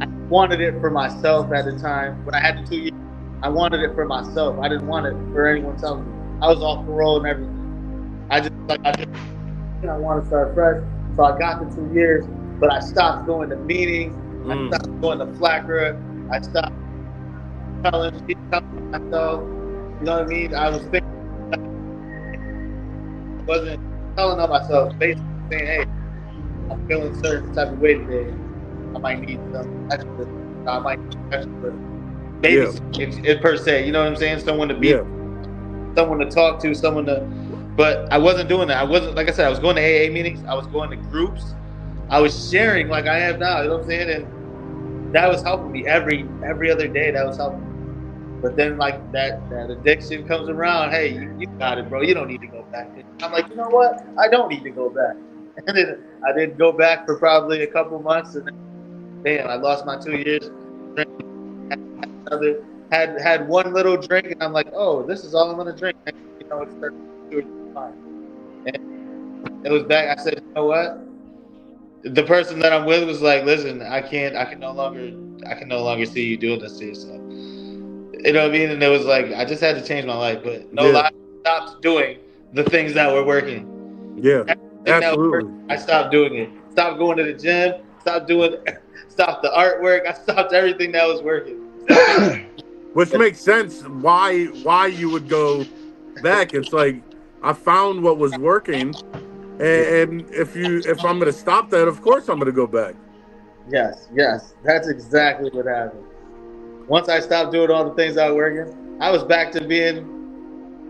Speaker 3: I wanted it for myself at the time. When I had the 2 years, I wanted it for myself. I didn't want it for anyone telling me. I was off parole and everything. I want to start fresh. So I got the 2 years, but I stopped going to meetings. I
Speaker 1: Mm.
Speaker 3: stopped going to flacra. I stopped telling myself, you know what I mean? I was thinking, wasn't telling on myself, basically saying, hey, I'm feeling a certain type of way today. I might need some extra. I might need extra
Speaker 1: Yeah.
Speaker 3: baby per se. You know what I'm saying? Someone to be,
Speaker 1: Yeah.
Speaker 3: someone to talk to, someone to. But I wasn't doing that. I wasn't, like I said, I was going to AA meetings. I was going to groups. I was sharing like I am now. You know what I'm saying? And that was helping me every other day. That was helping me. But then like that addiction comes around. Hey, you got it, bro. You don't need to go back. And I'm like, you know what? I don't need to go back. And then I didn't go back for probably a couple months, and then, damn, I lost my 2 years. Had another had one little drink, and I'm like, oh, this is all I'm gonna drink. And, you know, it's 2 or 3 times. And it was back. I said, you know what? The person that I'm with was like, listen, I can't. I can no longer see you doing this to yourself. You know what I mean? And it was like I just had to change my life. But no
Speaker 1: Yeah.
Speaker 3: lie, I stopped doing the things that were working.
Speaker 1: Yeah.
Speaker 3: Everything that was working,
Speaker 1: Absolutely.
Speaker 3: I stopped doing it. Stopped going to the gym. Stopped the artwork. I stopped everything that was working.
Speaker 1: Which makes sense why you would go back. It's like I found what was working, and if I'm gonna stop that, of course I'm gonna go back.
Speaker 3: Yes, yes, that's exactly what happened. Once I stopped doing all the things that were working, I was back to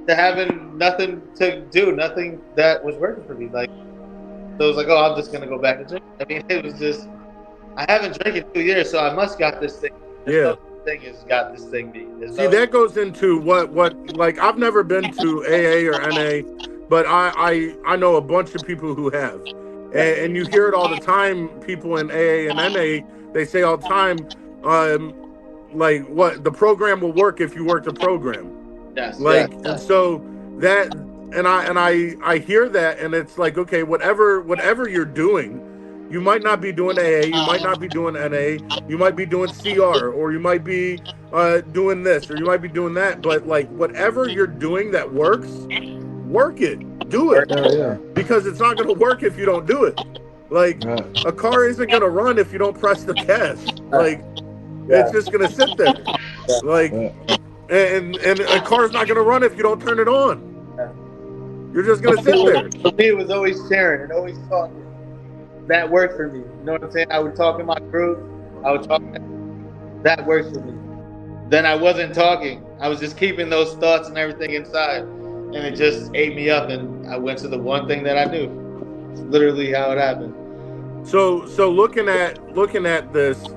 Speaker 3: having nothing to do, nothing that was working for me. Like so, it was like, oh, I'm just gonna go back and drink. I mean, it was just I haven't drank in 2 years, so I must got this thing. There's
Speaker 1: Yeah.
Speaker 3: no thing has got this thing me. There's
Speaker 1: See,
Speaker 3: no
Speaker 1: that goes into what like I've never been to AA or NA, but I know a bunch of people who have,
Speaker 3: yes,
Speaker 1: and you hear it all the time. People in AA and NA, they say all the time, um, like what the program will work if you work the program.
Speaker 3: yes, yes,
Speaker 1: Like, and
Speaker 3: yes.
Speaker 1: so that, and I hear that, and it's like, okay, whatever you're doing, you might not be doing AA, you might not be doing NA, you might be doing CR, or you might be doing this, or you might be doing that, but like whatever you're doing that works, work it. do it.
Speaker 2: Oh yeah.
Speaker 1: Because it's not going to work if you don't do it. Like,
Speaker 2: Right.
Speaker 1: a car isn't going to run if you don't press the gas. Like,
Speaker 3: Yeah.
Speaker 1: it's just going to sit there. Like,
Speaker 2: Right.
Speaker 1: and a car's not going to run if you don't turn it on.
Speaker 3: Yeah.
Speaker 1: You're just going to sit there.
Speaker 3: For me, it was always sharing and always talking. That worked for me. You know what I'm saying? I would talk in my group. I would talk. That worked for me. Then I wasn't talking. I was just keeping those thoughts and everything inside, and it just ate me up. And I went to the one thing that I knew. It's literally how it happened.
Speaker 1: So looking at this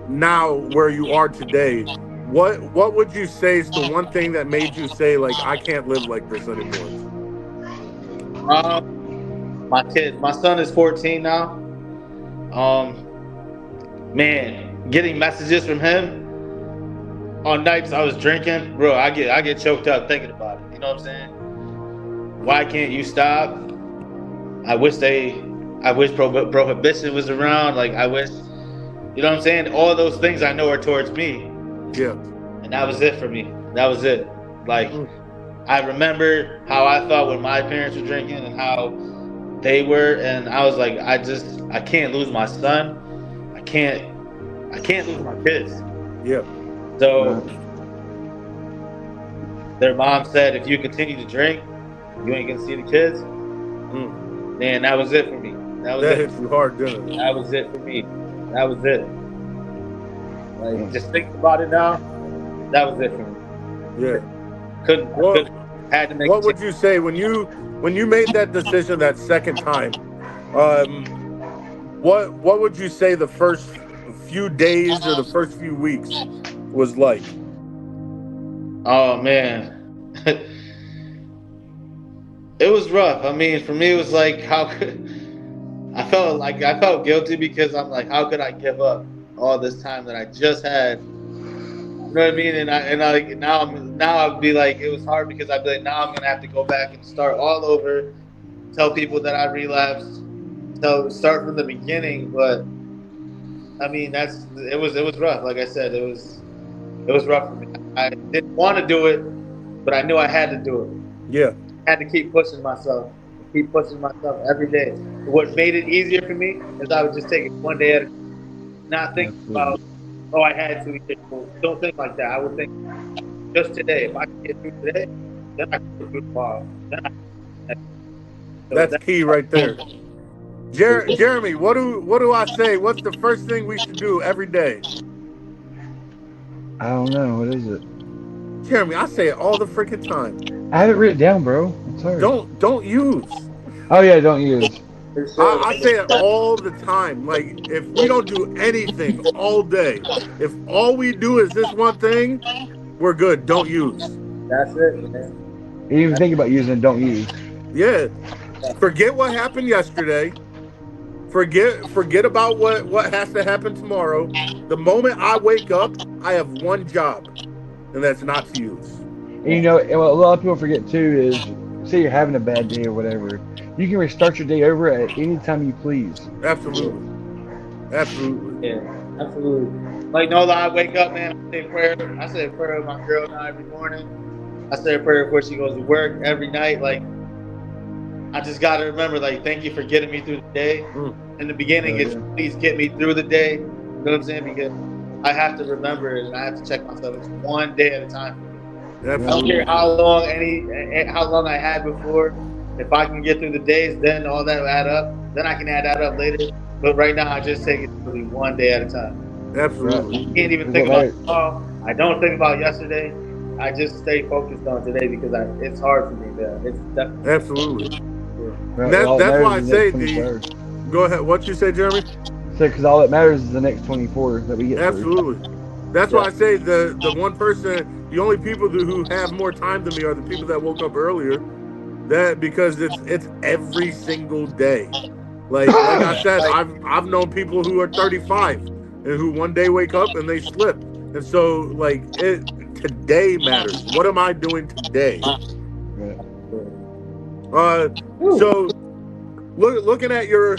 Speaker 1: now, where you are today, what would you say is the one thing that made you say, like, I can't live like this anymore?
Speaker 3: My kid, my son is 14 now. Man, getting messages from him on nights I was drinking, bro, I get choked up thinking about it. You know what I'm saying? Why can't you stop? I wish prohibition was around. Like, I wish, you know what I'm saying? All those things I know are towards me.
Speaker 1: Yeah.
Speaker 3: And that was it for me. That was it. Like, I remember how I thought when my parents were drinking and how they were, and I was like, I can't lose my son. I can't lose my kids.
Speaker 1: Yeah.
Speaker 3: So their mom said, if you continue to drink, you ain't gonna see the kids. Man, that was it for me. That
Speaker 1: hit you hard, didn't it?
Speaker 3: That was it for me. That was it. Like, just thinking about it now, that was it for me.
Speaker 1: Yeah.
Speaker 3: Had to make.
Speaker 1: What would you say when you made that decision that second time? What would you say the first few days or the first few weeks was like?
Speaker 3: Oh man. It was rough. I mean, for me, it was like, I felt guilty because I'm like, how could I give up all this time that I just had? You know what I mean? And now I'd be like, it was hard because I'd be like, now I'm gonna have to go back and start all over, tell people that I relapsed, start from the beginning. But I mean, it was rough. Like I said, it was rough for me. I didn't want to do it, but I knew I had to do it.
Speaker 1: Yeah.
Speaker 3: I had to keep pushing myself every day. What made it easier for me is I would just take it one day at a time, not think about, oh, I had to. Don't think like that. I would think, just today. If I can get through today, then I can get through tomorrow.
Speaker 1: That's key right there. Jeremy, what do I say? What's the first thing we should do every day?
Speaker 2: I don't know. What is it?
Speaker 1: Jeremy, I say it all the freaking time.
Speaker 2: I have it written down, bro. I'm sorry.
Speaker 1: Don't use.
Speaker 2: Oh yeah, don't use.
Speaker 1: I say it all the time. Like, if we don't do anything all day, if all we do is this one thing, we're good. Don't use.
Speaker 3: That's it, man.
Speaker 2: You even think about using it, don't use.
Speaker 1: Yeah. Forget what happened yesterday. Forget about what has to happen tomorrow. The moment I wake up, I have one job, and that's not to use.
Speaker 2: And you know, and what a lot of people forget too is, say you're having a bad day or whatever, you can restart your day over at any time you please.
Speaker 1: Absolutely.
Speaker 3: Yeah, absolutely. Like, no lie, I wake up, man, I say a prayer. I say a prayer with my girl now every morning. I say a prayer before she goes to work every night. Like, I just got to remember, like, thank you for getting me through the day. In the beginning, please get me through the day. You know what I'm saying? Because I have to remember it and I have to check myself. It's one day at a time. I don't care how long I had before. If I can get through the days, then all that will add up. Then I can add that up later. But right now, I just take it really one day at a time.
Speaker 1: Absolutely.
Speaker 3: I can't even think about tomorrow. I don't think about yesterday. I just stay focused on today because it's hard for me. It's definitely
Speaker 1: absolutely.
Speaker 2: Right,
Speaker 1: that's why I say go ahead. What you say, Jeremy?
Speaker 2: Because all that matters is the next 24 that we get.
Speaker 1: Absolutely. That's why I say the one person, the only people who have more time than me are the people that woke up earlier. That because it's every single day. Like I said, I've known people who are 35 and who one day wake up and they slip. And so, like, today matters. What am I doing today? So looking at your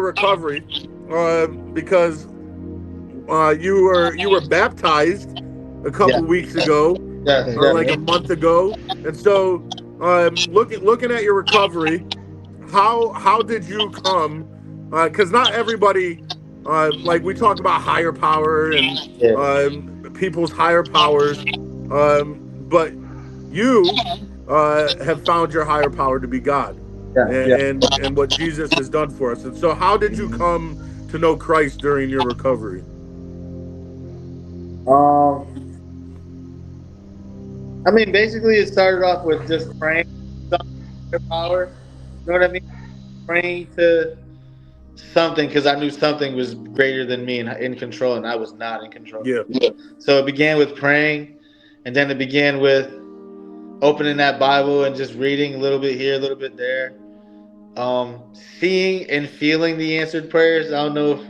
Speaker 1: recovery, because you were baptized a couple weeks ago, or like a month ago, and so looking at your recovery, how did you come? Because not everybody, like we talk about higher power and
Speaker 3: Yeah.
Speaker 1: people's higher powers, but you have found your higher power to be God,
Speaker 3: Yeah. Yeah.
Speaker 1: and what Jesus has done for us. And so, how did you
Speaker 2: Amen.
Speaker 1: come to know Christ during your recovery?
Speaker 3: Um, I mean, basically, it started off with just praying something higher power. You know what I mean? Praying to something because I knew something was greater than me and in control, and I was not in control.
Speaker 1: Yeah,
Speaker 3: So it began with praying, and then it began with opening that Bible and just reading a little bit here, a little bit there. Seeing and feeling the answered prayers. I don't know if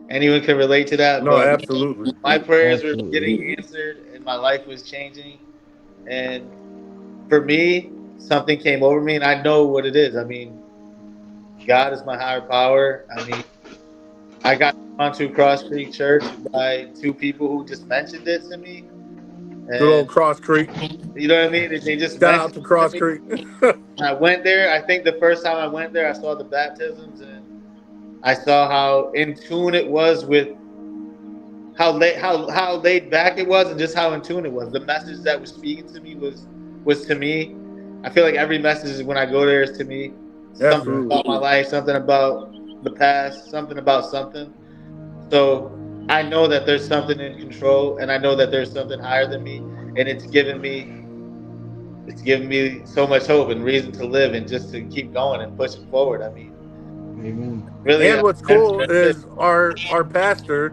Speaker 3: anyone can relate to that,
Speaker 1: no,
Speaker 3: but
Speaker 1: absolutely.
Speaker 3: my prayers were
Speaker 2: Absolutely.
Speaker 3: getting answered, and my life was changing. And for me, something came over me, and I know what it is. I mean, God is my higher power. I mean, I got drawn to Cross Creek Church by two people who just mentioned it to me,
Speaker 1: Good old
Speaker 3: and
Speaker 1: Cross Creek.
Speaker 3: you know what I mean. They just
Speaker 1: Shout out
Speaker 3: mentioned
Speaker 1: to
Speaker 3: it
Speaker 1: Cross
Speaker 3: to me.
Speaker 1: Creek.
Speaker 3: And I went there. I think the first time I went there, I saw the baptisms, and I saw how in tune it was with how laid back it was, and just how in tune it was. The message that was speaking to me was to me. I feel like every message when I go there is to me. Something
Speaker 2: Yeah.
Speaker 1: Absolutely.
Speaker 3: about my life, something about the past, something about something. So I know that there's something in control, and I know that there's something higher than me, and it's given me so much hope and reason to live and just to keep going and pushing forward. I mean,
Speaker 2: Amen.
Speaker 3: really,
Speaker 1: And what's
Speaker 3: that's
Speaker 1: cool
Speaker 3: it.
Speaker 1: is our pastor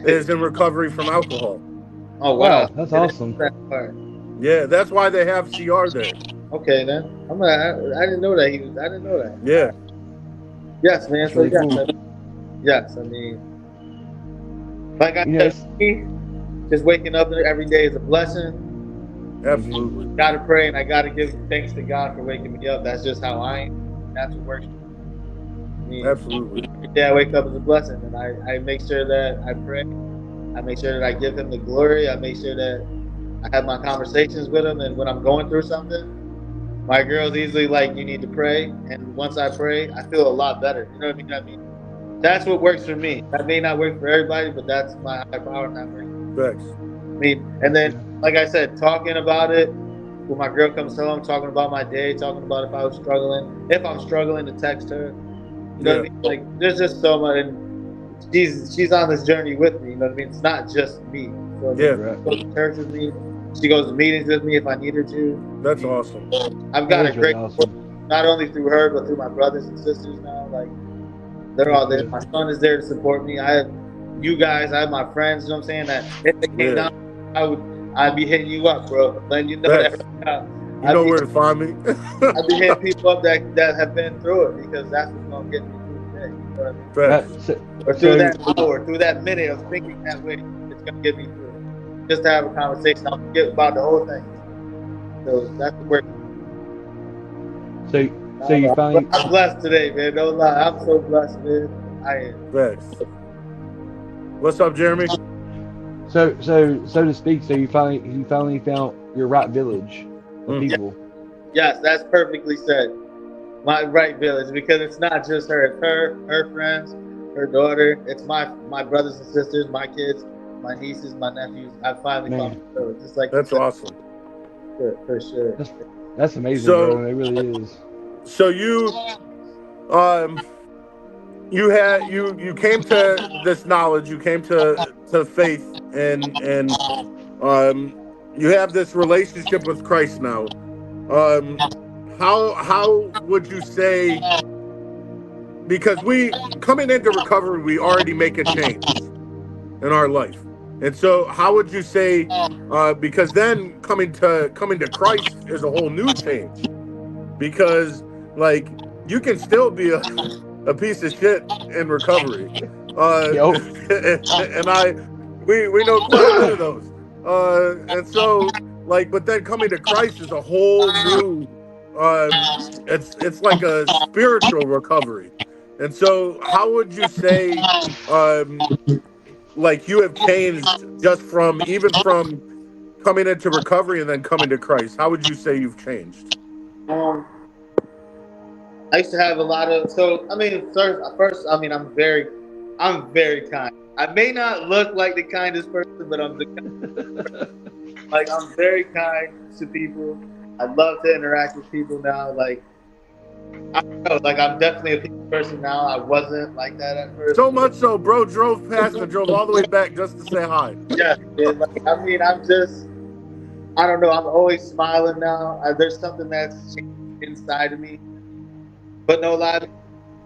Speaker 1: is in recovery from alcohol.
Speaker 3: Oh wow,
Speaker 2: Wow, that's
Speaker 3: I didn't
Speaker 2: awesome.
Speaker 3: know that part.
Speaker 1: Yeah, that's why they have CR there.
Speaker 3: Okay, then I didn't know that he was. I didn't know that.
Speaker 1: Yeah,
Speaker 3: Yes, man.
Speaker 2: That's
Speaker 3: So
Speaker 2: really
Speaker 3: yes,
Speaker 2: cool.
Speaker 3: yes. I mean, like I
Speaker 2: You know,
Speaker 3: said,
Speaker 2: it's
Speaker 3: for me, just waking up every day is a blessing.
Speaker 2: Amen.
Speaker 1: absolutely.
Speaker 3: Gotta pray and I gotta give thanks to God for waking me up. That's just how I am. That's what works for me. I mean,
Speaker 1: Absolutely.
Speaker 3: every day I wake up is a blessing, and I make sure that I pray. I make sure that I give Him the glory. I make sure that I have my conversations with Him, and when I'm going through something, my girl's easily like, "You need to pray," and once I pray, I feel a lot better. You know what I mean? That's what works for me. That may not work for everybody, but that's my higher power, and that works.
Speaker 1: Thanks.
Speaker 3: I mean, and
Speaker 2: Heck
Speaker 3: then,
Speaker 2: yeah.
Speaker 3: like I said, talking about it when my girl comes home, talking about my day, talking about if I'm struggling to text her. You know what I
Speaker 1: Yeah,
Speaker 3: mean? Like, there's just so much, and she's on this journey with me. You know what I mean? It's not just me. So I mean,
Speaker 1: yeah,
Speaker 2: Right.
Speaker 3: she goes to church with me. She goes to meetings with me if I need her to. I
Speaker 1: that's
Speaker 3: mean,
Speaker 1: awesome.
Speaker 3: I've
Speaker 2: That
Speaker 3: got a
Speaker 2: is really
Speaker 3: great support,
Speaker 2: awesome.
Speaker 3: not only through her but through my brothers and sisters now. Like, they're
Speaker 2: Heck
Speaker 3: all there.
Speaker 2: yeah.
Speaker 3: My son is there to support me. I have you guys. I have my friends. You know what I'm saying? That if they came
Speaker 1: Yeah,
Speaker 3: down, I'd be hitting you up, bro. Letting you know that
Speaker 1: thanks.
Speaker 3: right now.
Speaker 1: You
Speaker 3: I'd
Speaker 1: know
Speaker 3: be
Speaker 1: where to find me.
Speaker 3: I'd be hitting people up that have been through it because that's what's gonna get me through the day. You know what I mean?
Speaker 1: Thanks.
Speaker 2: So,
Speaker 3: Or through
Speaker 2: so
Speaker 3: that hour, through that minute of thinking that way, it's gonna get me through it. Just to have a conversation. I'll forget about the whole thing. So that's what works.
Speaker 2: so
Speaker 3: I
Speaker 2: so
Speaker 3: don't
Speaker 2: you
Speaker 3: know.
Speaker 2: finally
Speaker 3: I'm blessed today, man. Don't lie. I'm so blessed, man. I am.
Speaker 1: Thanks. What's up, Jeremy?
Speaker 2: so to speak. So you finally found your right village of
Speaker 1: Mm,
Speaker 3: Yeah,
Speaker 2: people.
Speaker 3: yes, that's perfectly said. My right village, because it's not just her, it's her friends, her daughter, it's my brothers and sisters, my kids, my nieces, my nephews. I finally found
Speaker 2: Man,
Speaker 3: my village, just like you
Speaker 1: that's
Speaker 3: said,
Speaker 1: awesome.
Speaker 3: for sure.
Speaker 2: that's that's amazing,
Speaker 1: So,
Speaker 2: bro. It really is.
Speaker 1: so um, you came to this knowledge. You came to faith, and um, you have this relationship with Christ now. Um, how would you say? Because we coming into recovery, we already make a change in our life. And so, how would you say? Because then coming to Christ is a whole new change. Because like you can still be a piece of shit in recovery,
Speaker 2: Yo,
Speaker 1: and we know quite a bit of those. And so like, but then coming to Christ is a whole new. It's like a spiritual recovery. And so, how would you say? Um, like you have changed just from even from coming into recovery and then coming to Christ. How would you say you've changed?
Speaker 3: Um, I used to have a lot of. So I mean, first, I mean, I'm very kind. I may not look like the kindest person, but I'm very kind to people. I love to interact with people now. Like I don't know, like I'm definitely a people person now. I wasn't like that at first.
Speaker 1: So much so, bro drove past and drove all the way back just to say hi.
Speaker 3: Yeah, man, like I mean, I don't know. I'm always smiling now. There's something that's changed inside of me. But no lie,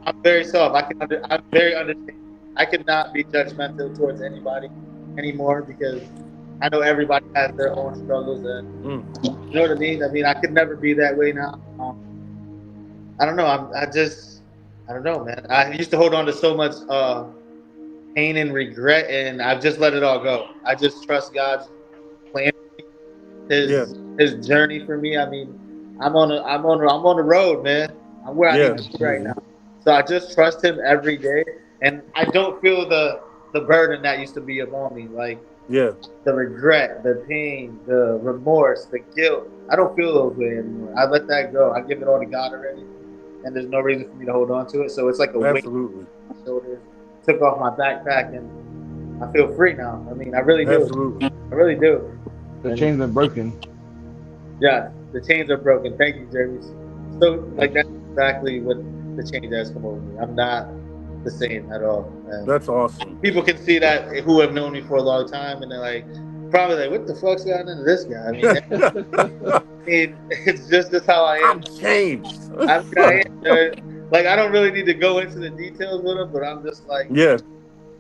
Speaker 3: I'm very soft. I'm very understanding. I could not be judgmental towards anybody anymore because I know everybody has their own struggles, and you know what I mean. I mean, I could never be that way now. I don't know. I don't know, man. I used to hold on to so much pain and regret, and I've just let it all go. I just trust God's plan,
Speaker 1: Yeah,
Speaker 3: His journey for me. I mean, I'm on the road, man. I'm where I
Speaker 1: yeah,
Speaker 3: need to be right now. So I just trust Him every day, and I don't feel the burden that used to be upon me, like
Speaker 1: yeah.
Speaker 3: the regret, the pain, the remorse, the guilt. I don't feel those way anymore. I let that go. I give it all to God already, and there's no reason for me to hold on to it. So it's like a weight
Speaker 1: Absolutely,
Speaker 3: on my shoulders. Took off my backpack, and I feel free now. I mean, I really do.
Speaker 1: absolutely.
Speaker 3: I really do.
Speaker 2: The chain's been broken.
Speaker 3: Yeah, the chains are broken. Thank you, Jeremy. So, like, that's exactly what the change has come over me. I'm not the same at all. And
Speaker 1: That's awesome.
Speaker 3: people can see that who have known me for a long time, and they're like, probably like, what the fuck's gotten into this guy? I mean, it's just how I am.
Speaker 1: I'm changed.
Speaker 3: I am. Like, I don't really need to go into the details with him, but I'm just like,
Speaker 1: Yeah.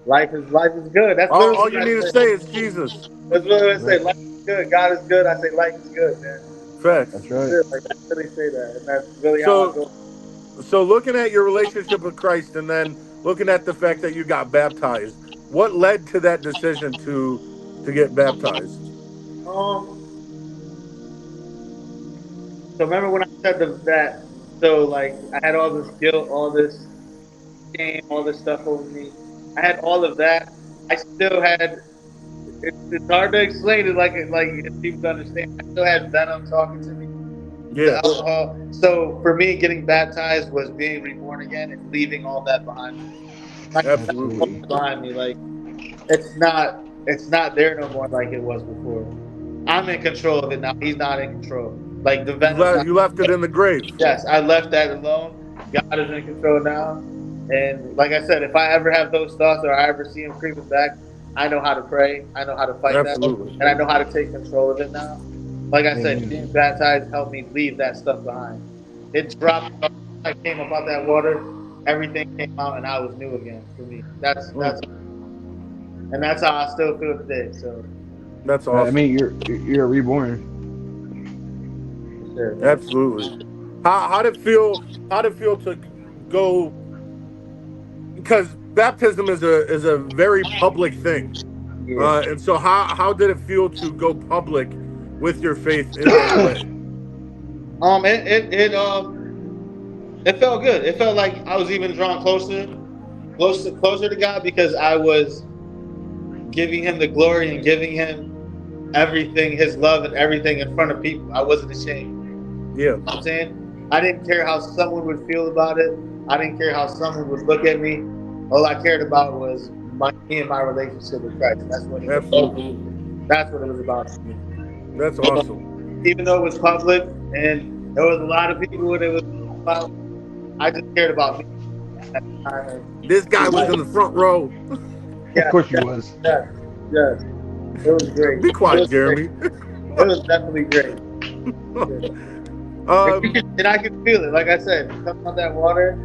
Speaker 3: life is good. That's
Speaker 1: All
Speaker 3: literally
Speaker 1: you
Speaker 3: what
Speaker 1: need
Speaker 3: I
Speaker 1: to
Speaker 3: say.
Speaker 1: say is Jesus.
Speaker 3: That's literally what I say. Life is good. God is good. I say life is good, man.
Speaker 1: Facts.
Speaker 2: That's right.
Speaker 3: Like, I really say that, and that's really how I
Speaker 1: So,
Speaker 3: go.
Speaker 1: so looking at your relationship with Christ, and then looking at the fact that you got baptized, what led to that decision to get baptized?
Speaker 3: Um, so remember when I said that? So like I had all this guilt, all this shame, all this stuff over me. I had all of that. I still had. It's hard to explain it like if people understand. I still had venom talking to me. The
Speaker 1: Yeah,
Speaker 3: alcohol. So for me, getting baptized was being reborn again and leaving all that behind me. Like all
Speaker 1: absolutely.
Speaker 2: Absolutely.
Speaker 3: behind me. Like it's not there no more like it was before. I'm in control of it now. He's not in control. Like the venom's not.
Speaker 1: You left it in the grave.
Speaker 3: Yes, I left that alone. God is in control now. And like I said, if I ever have those thoughts or I ever see him creeping back, I know how to pray. I know how to fight that.
Speaker 1: Absolutely.
Speaker 3: And I know how to take control of it now. Like I said,
Speaker 2: Amen.
Speaker 3: being baptized helped me leave that stuff behind. It dropped. I came up out that water. Everything came out, and I was new again for me. That's how I still feel today. So,
Speaker 1: That's
Speaker 2: I
Speaker 1: awesome.
Speaker 2: mean, you're reborn.
Speaker 3: for sure, man.
Speaker 1: Absolutely. How did it feel? How did it feel to go? Because baptism is a very public thing,
Speaker 3: Yeah.
Speaker 1: and so how did it feel to go public with your faith in that way?
Speaker 3: It felt good. It felt like I was even drawn closer to God because I was giving Him the glory and giving Him everything, His love and everything in front of people. I wasn't ashamed.
Speaker 1: Yeah,
Speaker 3: You know what I'm saying? I didn't care how someone would feel about it. I didn't care how someone would look at me. All I cared about was me and my relationship with Christ.
Speaker 1: absolutely.
Speaker 3: That's what it was about to me.
Speaker 1: That's
Speaker 3: So,
Speaker 1: awesome.
Speaker 3: even though it was public and there was a lot of people what it was about, I just cared about me at the time. And
Speaker 1: This guy was in the front row.
Speaker 2: Of
Speaker 3: yeah,
Speaker 2: course you
Speaker 3: yeah,
Speaker 2: was.
Speaker 3: yeah, yeah. It was great.
Speaker 1: Be
Speaker 3: It
Speaker 1: quiet,
Speaker 3: was great.
Speaker 1: Jeremy.
Speaker 3: It was definitely great. And I could feel it. Like I said, coming out that water,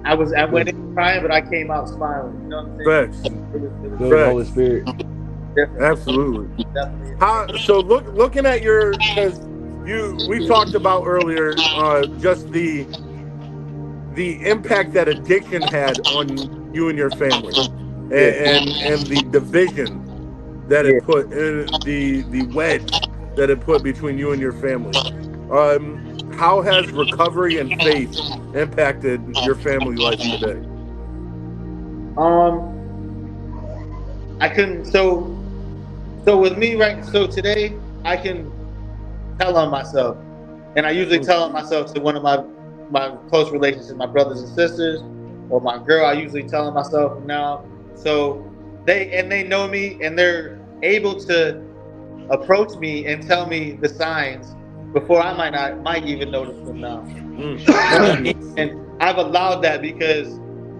Speaker 3: I went in crying, but I came out smiling. You know what I'm saying?
Speaker 1: Facts.
Speaker 3: It was
Speaker 2: Filled with the Holy
Speaker 1: Facts.
Speaker 2: Spirit.
Speaker 3: different.
Speaker 1: Absolutely.
Speaker 3: Definitely.
Speaker 1: So looking at your, because we talked about earlier, just the impact that addiction had on you and your family, and the division that
Speaker 3: Yeah.
Speaker 1: it put, the wedge that it put between you and your family. How has recovery and faith impacted your family life today?
Speaker 3: I couldn't. So with me, right? So today, I can tell on myself. And I usually tell myself to one of my close relationships, my brothers and sisters, or my girl. I usually tell myself from now. So they know me and they're able to approach me and tell me the signs before I might even notice them now. You know what I mean? And I've allowed that because,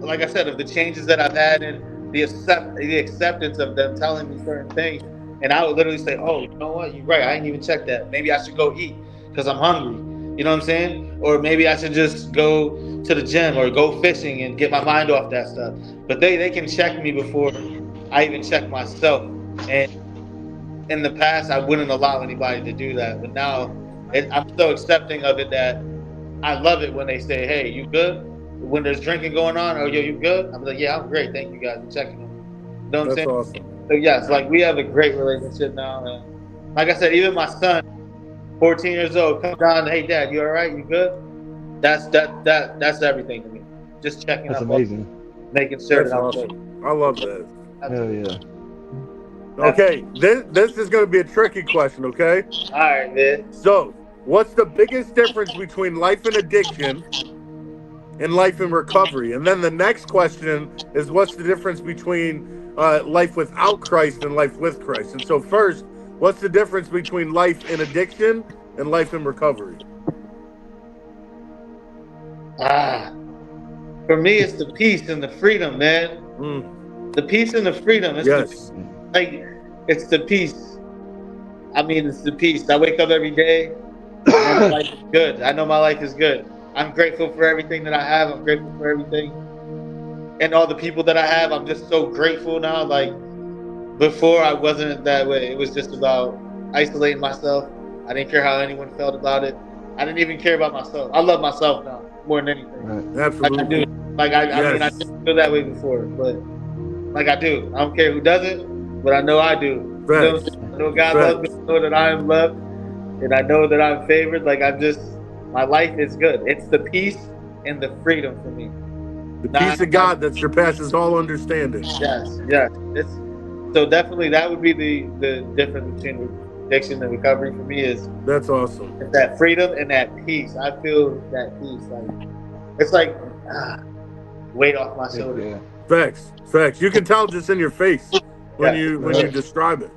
Speaker 3: like I said, of the changes that I've had and the acceptance of them telling me certain things. And I would literally say, "Oh, you know what? You're right. I didn't even check that. Maybe I should go eat because I'm hungry." You know what I'm saying? Or maybe I should just go to the gym or go fishing and get my mind off that stuff. But they can check me before I even check myself. And in the past, I wouldn't allow anybody to do that. But now I'm so accepting of it that I love it when they say, "Hey, you good?" When there's drinking going on, "Oh, yo, you good?" I'm like, "Yeah, I'm great. Thank you guys for checking on me." You know what I'm
Speaker 1: That's
Speaker 3: saying?
Speaker 1: awesome.
Speaker 3: So yes, like we have a great relationship now, and like I said, even my son, 14 years old, come down, "Hey, Dad, you all right? You good?" That's everything to me. Just checking
Speaker 2: That's
Speaker 3: up on,
Speaker 2: amazing.
Speaker 3: making sure
Speaker 1: That's
Speaker 3: that I'm good.
Speaker 1: awesome. I love that.
Speaker 2: Hell yeah.
Speaker 1: Okay, this is going to be a tricky question, okay?
Speaker 3: All right, man.
Speaker 1: So, what's the biggest difference between life and addiction and life and recovery? And then the next question is what's the difference between life without Christ and life with Christ? And so, first, what's the difference between life in addiction and life in recovery?
Speaker 3: For me, it's the peace and the freedom, man. The peace and the freedom.
Speaker 1: Yes.
Speaker 3: It's the peace. I mean, it's the peace. I wake up every day. I know my life is good. I know my life is good. I'm grateful for everything that I have. I'm grateful for everything and all the people that I have. I'm just so grateful now. Like before, I wasn't that way. It was just about isolating myself. I didn't care how anyone felt about it. I didn't even care about myself. I love myself now more than anything.
Speaker 2: Right.
Speaker 3: Like I do.
Speaker 1: Absolutely.
Speaker 3: Like I mean, I
Speaker 1: Yes.
Speaker 3: didn't feel that way before, but like I do. I don't care who doesn't, but I know I do. You know what I'm
Speaker 1: Facts.
Speaker 3: saying? I know God loves me.
Speaker 1: Facts.
Speaker 3: I know that I am loved, and I know that I'm favored. Like I'm just, my life is good. It's the peace and the freedom for me.
Speaker 1: The peace of God that surpasses all understanding.
Speaker 3: Yes. It's so definitely that would be the difference between addiction and recovery for me is
Speaker 1: That's awesome.
Speaker 3: that freedom and that peace. I feel that peace. Like it's like weight off my shoulder.
Speaker 2: Yeah.
Speaker 1: Facts. Facts. You can tell just in your face when
Speaker 3: Yeah.
Speaker 1: when you describe it.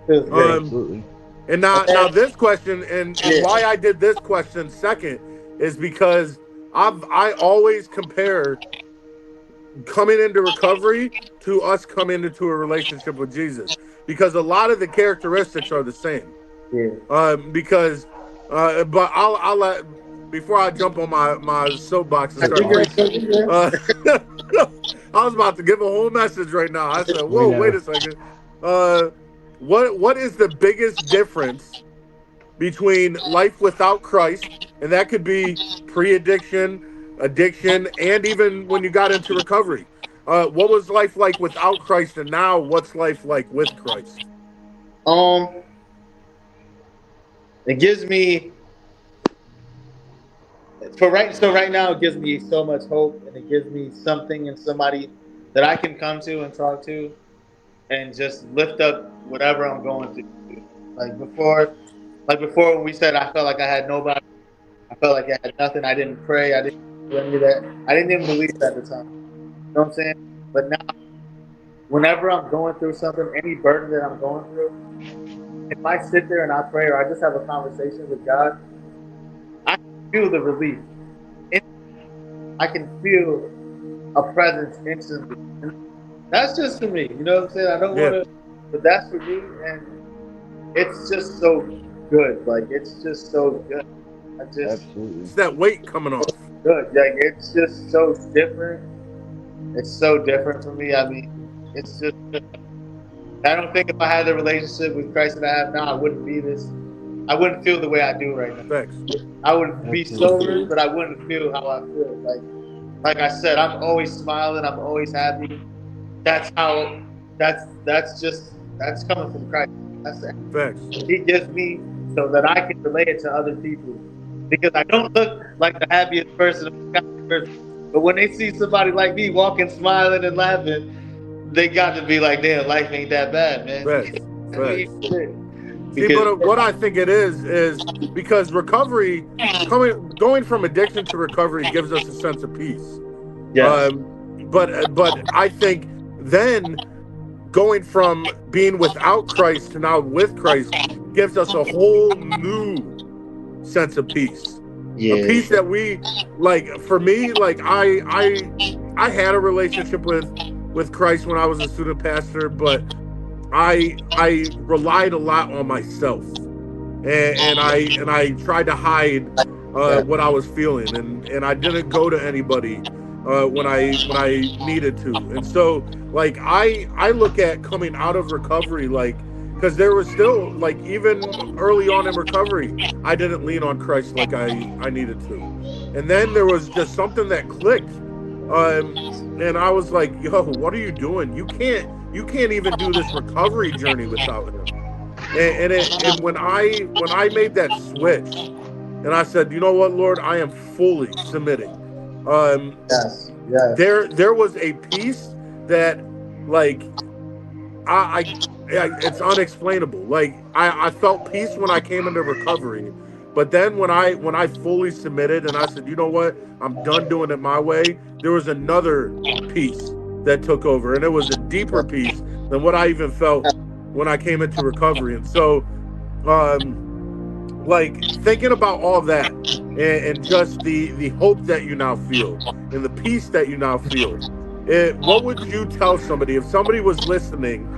Speaker 3: Feels great.
Speaker 2: Absolutely.
Speaker 1: And now this question and why I did this question second is because I always compare coming into recovery to us coming into a relationship with Jesus because a lot of the characteristics are the same.
Speaker 3: Yeah.
Speaker 1: But I'll let before I jump on my soapbox and start preaching. I was about to give a whole message right now. I said, "Whoa, wait a second. What is the biggest difference between life without Christ, and that could be pre-addiction, addiction, and even when you got into recovery? What was life like without Christ, and now what's life like with Christ?"
Speaker 3: It gives me right now it gives me so much hope and it gives me something and somebody that I can come to and talk to and just lift up whatever I'm going through. Like before when we said I felt like I had nobody, I felt like I had nothing, I didn't pray, I didn't do any of that. I didn't even believe at the time. You know what I'm saying? But now whenever I'm going through something, any burden that I'm going through, if I sit there and I pray or I just have a conversation with God, I can feel the relief. I can feel a presence instantly. And that's just for me. You know what I'm saying? I don't want to, but that's for me. And it's just so good. Like, it's just so good.
Speaker 2: Absolutely.
Speaker 1: It's that weight coming off.
Speaker 3: Good. Like, it's just so different. It's so different for me. I mean, it's just, I don't think if I had the relationship with Christ that I have now, I wouldn't be this. I wouldn't feel the way I do right now.
Speaker 1: Thanks.
Speaker 3: I would be sober, but I wouldn't feel how I feel. Like I said, I'm always smiling. I'm always happy. That's coming from Christ.
Speaker 1: Facts.
Speaker 3: He gives me so that I can relate it to other people. Because I don't look like the happiest person, but when they see somebody like me walking, smiling, and laughing, they got to be like, "Damn, life ain't that bad, man."
Speaker 1: Facts.
Speaker 3: I mean,
Speaker 1: Facts. See,
Speaker 3: because
Speaker 1: but what I think it is because recovery, going from addiction to recovery gives us a sense of peace.
Speaker 3: yes,
Speaker 1: Um, but I think then going from being without Christ to now with Christ gives us a whole new sense of peace. A
Speaker 3: yeah,
Speaker 1: peace that we like. For me, like I had a relationship with Christ when I was a student pastor, but I relied a lot on myself, and I tried to hide
Speaker 3: yeah,
Speaker 1: what I was feeling, and I didn't go to anybody when I needed to, and so like I look at coming out of recovery like because there was still like even early on in recovery I didn't lean on Christ like I needed to, and then there was just something that clicked, um, and I was like, yo, what are you doing? You can't even do this recovery journey without him. And when I made that switch and I said, you know what, Lord, I am fully submitting. Um,
Speaker 3: yes, yes,
Speaker 1: there was a peace that like it's unexplainable. Like I felt peace when I came into recovery, but then when I fully submitted and I said, you know what, I'm done doing it my way. There was another peace that took over, and it was a deeper peace than what I even felt when I came into recovery. And so, um, like thinking about all that and just the hope that you now feel and the peace that you now feel, what would you tell somebody if somebody was listening,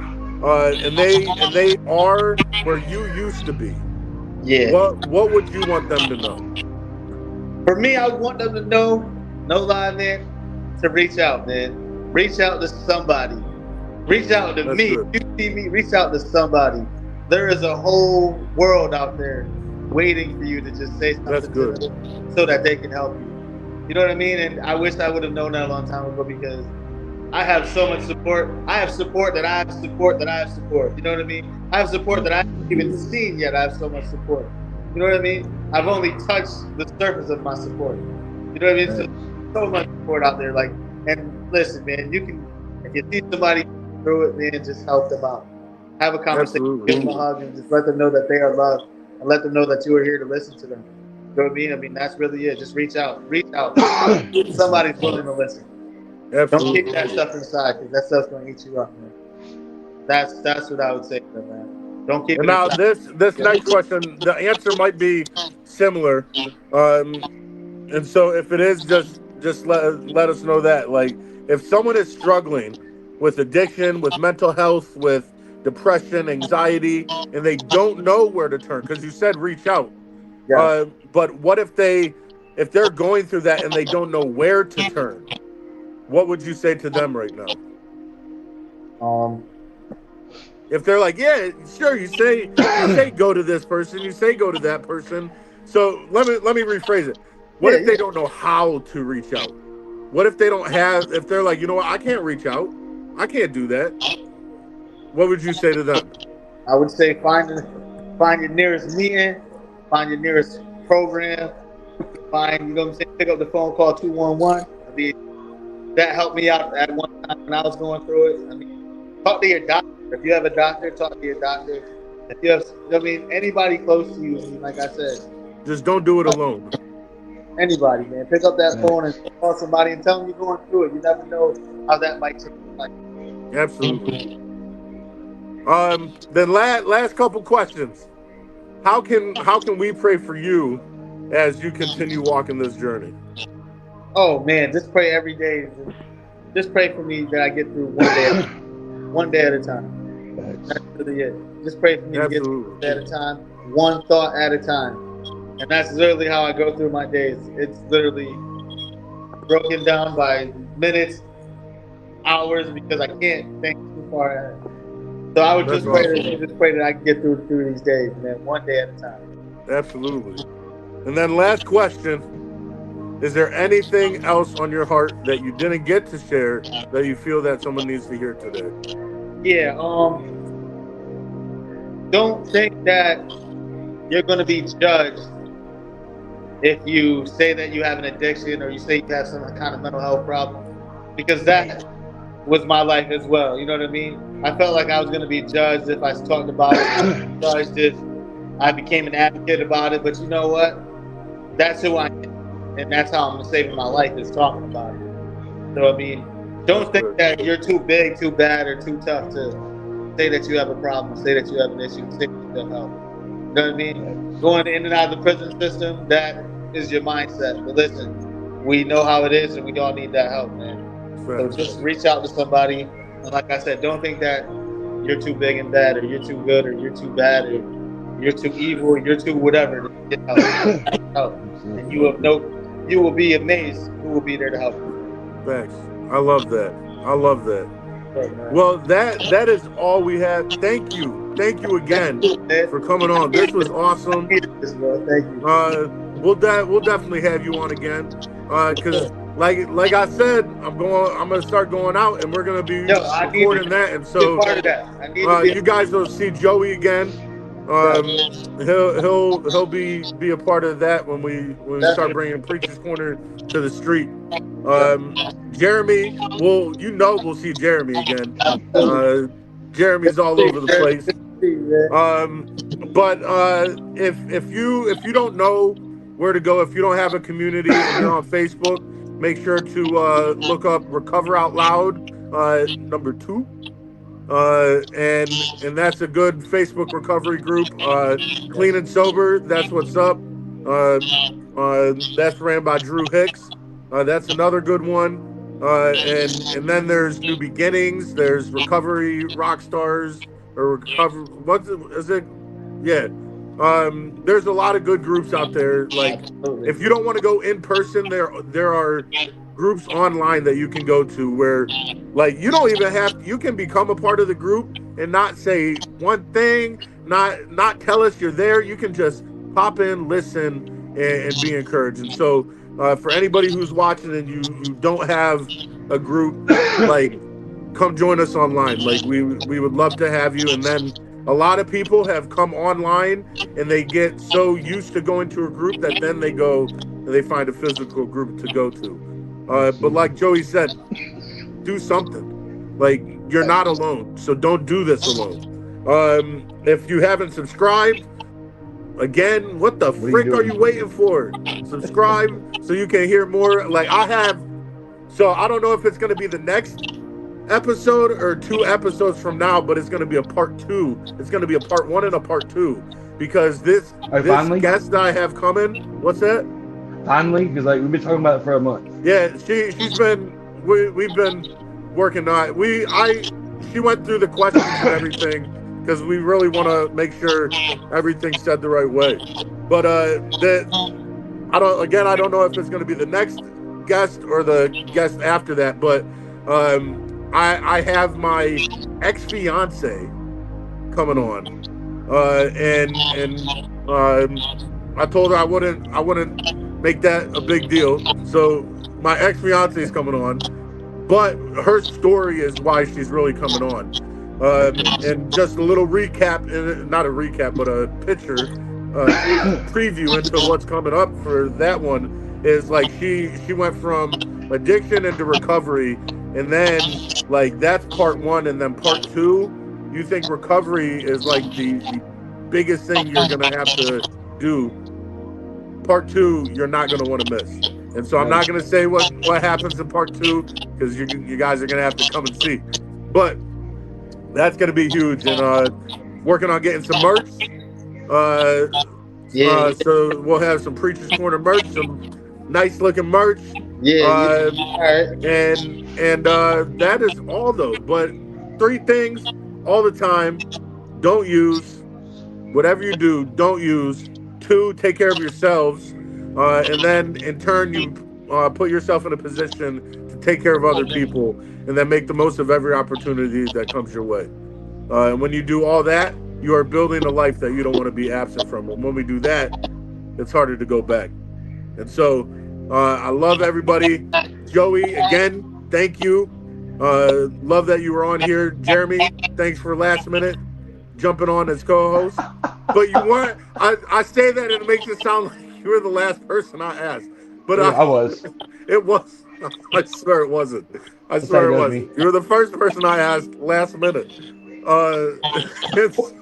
Speaker 1: and they are where you used to be?
Speaker 3: yeah.
Speaker 1: What would you want them to know?
Speaker 3: For me, I want them to know, no lie, man, to reach out, man. Reach out to somebody. Reach out to
Speaker 1: That's
Speaker 3: me.
Speaker 1: good.
Speaker 3: If you see me, reach out to somebody. There is a whole world out there waiting for you to just say
Speaker 1: That's
Speaker 3: something to
Speaker 1: good.
Speaker 3: them so that they can help you. You know what I mean? And I wish I would have known that a long time ago because I have so much support. I have support that I have support that I have support. You know what I mean? I have support that I haven't even seen yet. I have so much support. You know what I mean? I've only touched the surface of my support. You know what I mean? So much support out there. Like, and listen, man, you can if you see somebody through it, man, just help them out. Have a conversation, give them
Speaker 1: Absolutely.
Speaker 3: a hug, and just let them know that they are loved, and let them know that you are here to listen to them. You know what I mean? I mean, that's really it. Just reach out. Reach out. Somebody's willing to listen. Don't keep
Speaker 1: Absolutely.
Speaker 3: that stuff inside because that stuff's gonna eat you up, man. That's what I would say to them, man. Don't keep
Speaker 1: And
Speaker 3: it
Speaker 1: now
Speaker 3: inside.
Speaker 1: this
Speaker 3: Yeah.
Speaker 1: next question, the answer might be similar. Um, and so if it is, just let us know that. Like if someone is struggling with addiction, with mental health, with depression, anxiety, and they don't know where to turn, because you said reach out.
Speaker 3: Yes.
Speaker 1: But what if they're going through that and they don't know where to turn? What would you say to them right now?
Speaker 3: Um.
Speaker 1: If they're like, yeah, sure, you say go to this person, you say go to that person. So let me rephrase it. What
Speaker 3: Yeah.
Speaker 1: if they
Speaker 3: Yeah.
Speaker 1: don't know how to reach out? What if they don't have? If they're like, you know what, I can't reach out, I can't do that. What would you say to them?
Speaker 3: I would say find your nearest meeting, find your nearest program, find you know what I'm saying. Pick up the phone, call 211. I mean, that helped me out at one time when I was going through it. I mean, talk to your doctor. If you have a doctor, talk to your doctor. If you have, I mean, anybody close to you. I mean, like I said,
Speaker 1: Just don't do it alone.
Speaker 3: anybody, man. Pick up that
Speaker 2: Yeah.
Speaker 3: phone and call somebody and tell them you're going through it. You never know how that might change your life.
Speaker 1: Absolutely. Then last couple questions. How can we pray for you as you continue walking this journey?
Speaker 3: Oh man, just pray every day. Just pray for me that I get through one day at a time. That's really it. Just pray for me to get through
Speaker 1: Absolutely.
Speaker 3: one day at a time, one thought at a time. And that's literally how I go through my days. It's literally broken down by minutes, hours, because I can't think too far ahead. So I would
Speaker 1: That's
Speaker 3: just pray
Speaker 1: awesome.
Speaker 3: that just pray that I can get through these days, man, one day at a time.
Speaker 1: Absolutely. And then last question. Is there anything else on your heart that you didn't get to share that you feel that someone needs to hear today?
Speaker 3: Yeah, don't think that you're gonna be judged if you say that you have an addiction or you say you have some kind of mental health problem. Because was my life as well. You know what I mean? I felt like I was gonna be judged if I talked about it, judged if I became an advocate about it. But you know what? That's who I am, and that's how I'm saving my life is talking about it. So I mean,
Speaker 1: That's
Speaker 3: don't think
Speaker 1: good.
Speaker 3: that you're too big, too bad, or too tough to say that you have a problem, say that you have an issue, say that you have help. You know what I mean? Going in and out of the prison system, that is your mindset. But listen, we know how it is, and we all need that help, man. So
Speaker 1: Facts.
Speaker 3: just reach out to somebody, and like I said, don't think that you're too big and bad, or you're too good, or you're too bad, or you're too evil, or you're too whatever to get help. Help, and you will be amazed who will be there to help you.
Speaker 1: Facts. I love that. I love that.
Speaker 3: Good, man.
Speaker 1: Well, that is all we have. Thank you. Thank you
Speaker 3: Thank
Speaker 1: again
Speaker 3: you, man.
Speaker 1: for coming on. This was awesome.
Speaker 3: Needed this, bro. Thank you.
Speaker 1: We'll definitely have you on again. Cause like I said, I'm gonna start going out and we're gonna be
Speaker 3: Yo, I need to
Speaker 1: recording that. And
Speaker 3: be a
Speaker 1: so
Speaker 3: part of that. I need to be a
Speaker 1: you guys will see Joey again.
Speaker 3: definitely.
Speaker 1: He'll be a part of that when we start
Speaker 3: Definitely.
Speaker 1: bringing Preacher's Corner to the street.
Speaker 3: Definitely.
Speaker 1: Jeremy, well, we'll see Jeremy again.
Speaker 3: Absolutely.
Speaker 1: Uh, Jeremy's all over the
Speaker 3: Good
Speaker 1: place.
Speaker 3: to see you, man.
Speaker 1: Um, but if you don't know where to go, if you don't have a community and you're on Facebook, make sure to look up Recover Out Loud #2. And that's a good Facebook recovery group. Clean and Sober, that's what's up. Uh, that's ran by Drew Hicks. That's another good one. And then there's New Beginnings. There's Recovery Rock Stars or Recover. What is it? Yeah. There's a lot of good groups out there. Like,
Speaker 3: Absolutely.
Speaker 1: if you don't want to go in person, there are groups online that you can go to where, like, you don't even have, you can become a part of the group and not say one thing, not tell us you're there. You can just pop in, listen, and be encouraged. And so for anybody who's watching and you don't have a group, like, come join us online. Like, we would love to have you. And then a lot of people have come online and they get so used to going to a group that then they go and they find a physical group to go to. But like Joey said, do something. Like, you're not alone, so don't do this alone. If you haven't subscribed, again, what the frick are you waiting for? Subscribe so you can hear more. Like, so I don't know if it's going to be the next episode or 2 episodes from now, but it's going to be a part 2. It's going to be a part 1 and a part 2 because this
Speaker 2: finally?
Speaker 1: guest that I have coming. What's that?
Speaker 2: Finally, because like we've been talking about it for a month.
Speaker 1: Yeah, she's been we've been working on it. She went through the questions and everything because we really want to make sure everything's said the right way. But I don't know if it's going to be the next guest or the guest after that. But I have my ex-fiance coming on, and I told her I wouldn't make that a big deal. So my ex-fiance is coming on, but her story is why she's really coming on. And just a little recap, not a recap, but a picture preview into what's coming up for that one is like she went from addiction into recovery, and then like that's part 1, and then part 2. You think recovery is like the biggest thing you're gonna have to do. Part 2, you're not gonna want to miss. And so I'm not gonna say what happens in part 2 because you guys are gonna have to come and see. But that's gonna be huge, and working on getting some merch. So we'll have some Preacher's Corner merch, some nice looking merch.
Speaker 3: Yeah. All right.
Speaker 1: And that is all though. But 3 things all the time: don't use. Whatever you do, don't use. 2, take care of yourselves, and then in turn you put yourself in a position to take care of other people, and then make the most of every opportunity that comes your way. And when you do all that, you are building a life that you don't want to be absent from. And when we do that, it's harder to go back. And so I love everybody. Joey, again, thank you. Love that you were on here. Jeremy, thanks for last minute jumping on as co-host. But you weren't. I say that and it makes it sound like you were the last person I asked. But
Speaker 2: Yeah, I was.
Speaker 1: it was. I swear it wasn't. I
Speaker 2: That's how
Speaker 1: swear
Speaker 2: he
Speaker 1: it
Speaker 2: does
Speaker 1: wasn't.
Speaker 2: me.
Speaker 1: You were the first person I asked last minute. It's,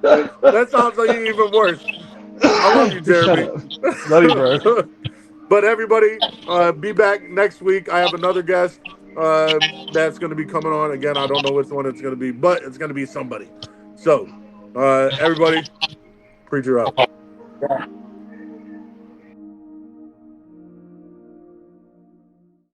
Speaker 1: that sounds like even worse. I love you,
Speaker 2: Just shut
Speaker 1: Jeremy.
Speaker 2: up. Love you, bro.
Speaker 1: But everybody, be back next week. I have another guest that's going to be coming on. Again, I don't know which one it's going to be, but it's going to be somebody. So, everybody, preacher out.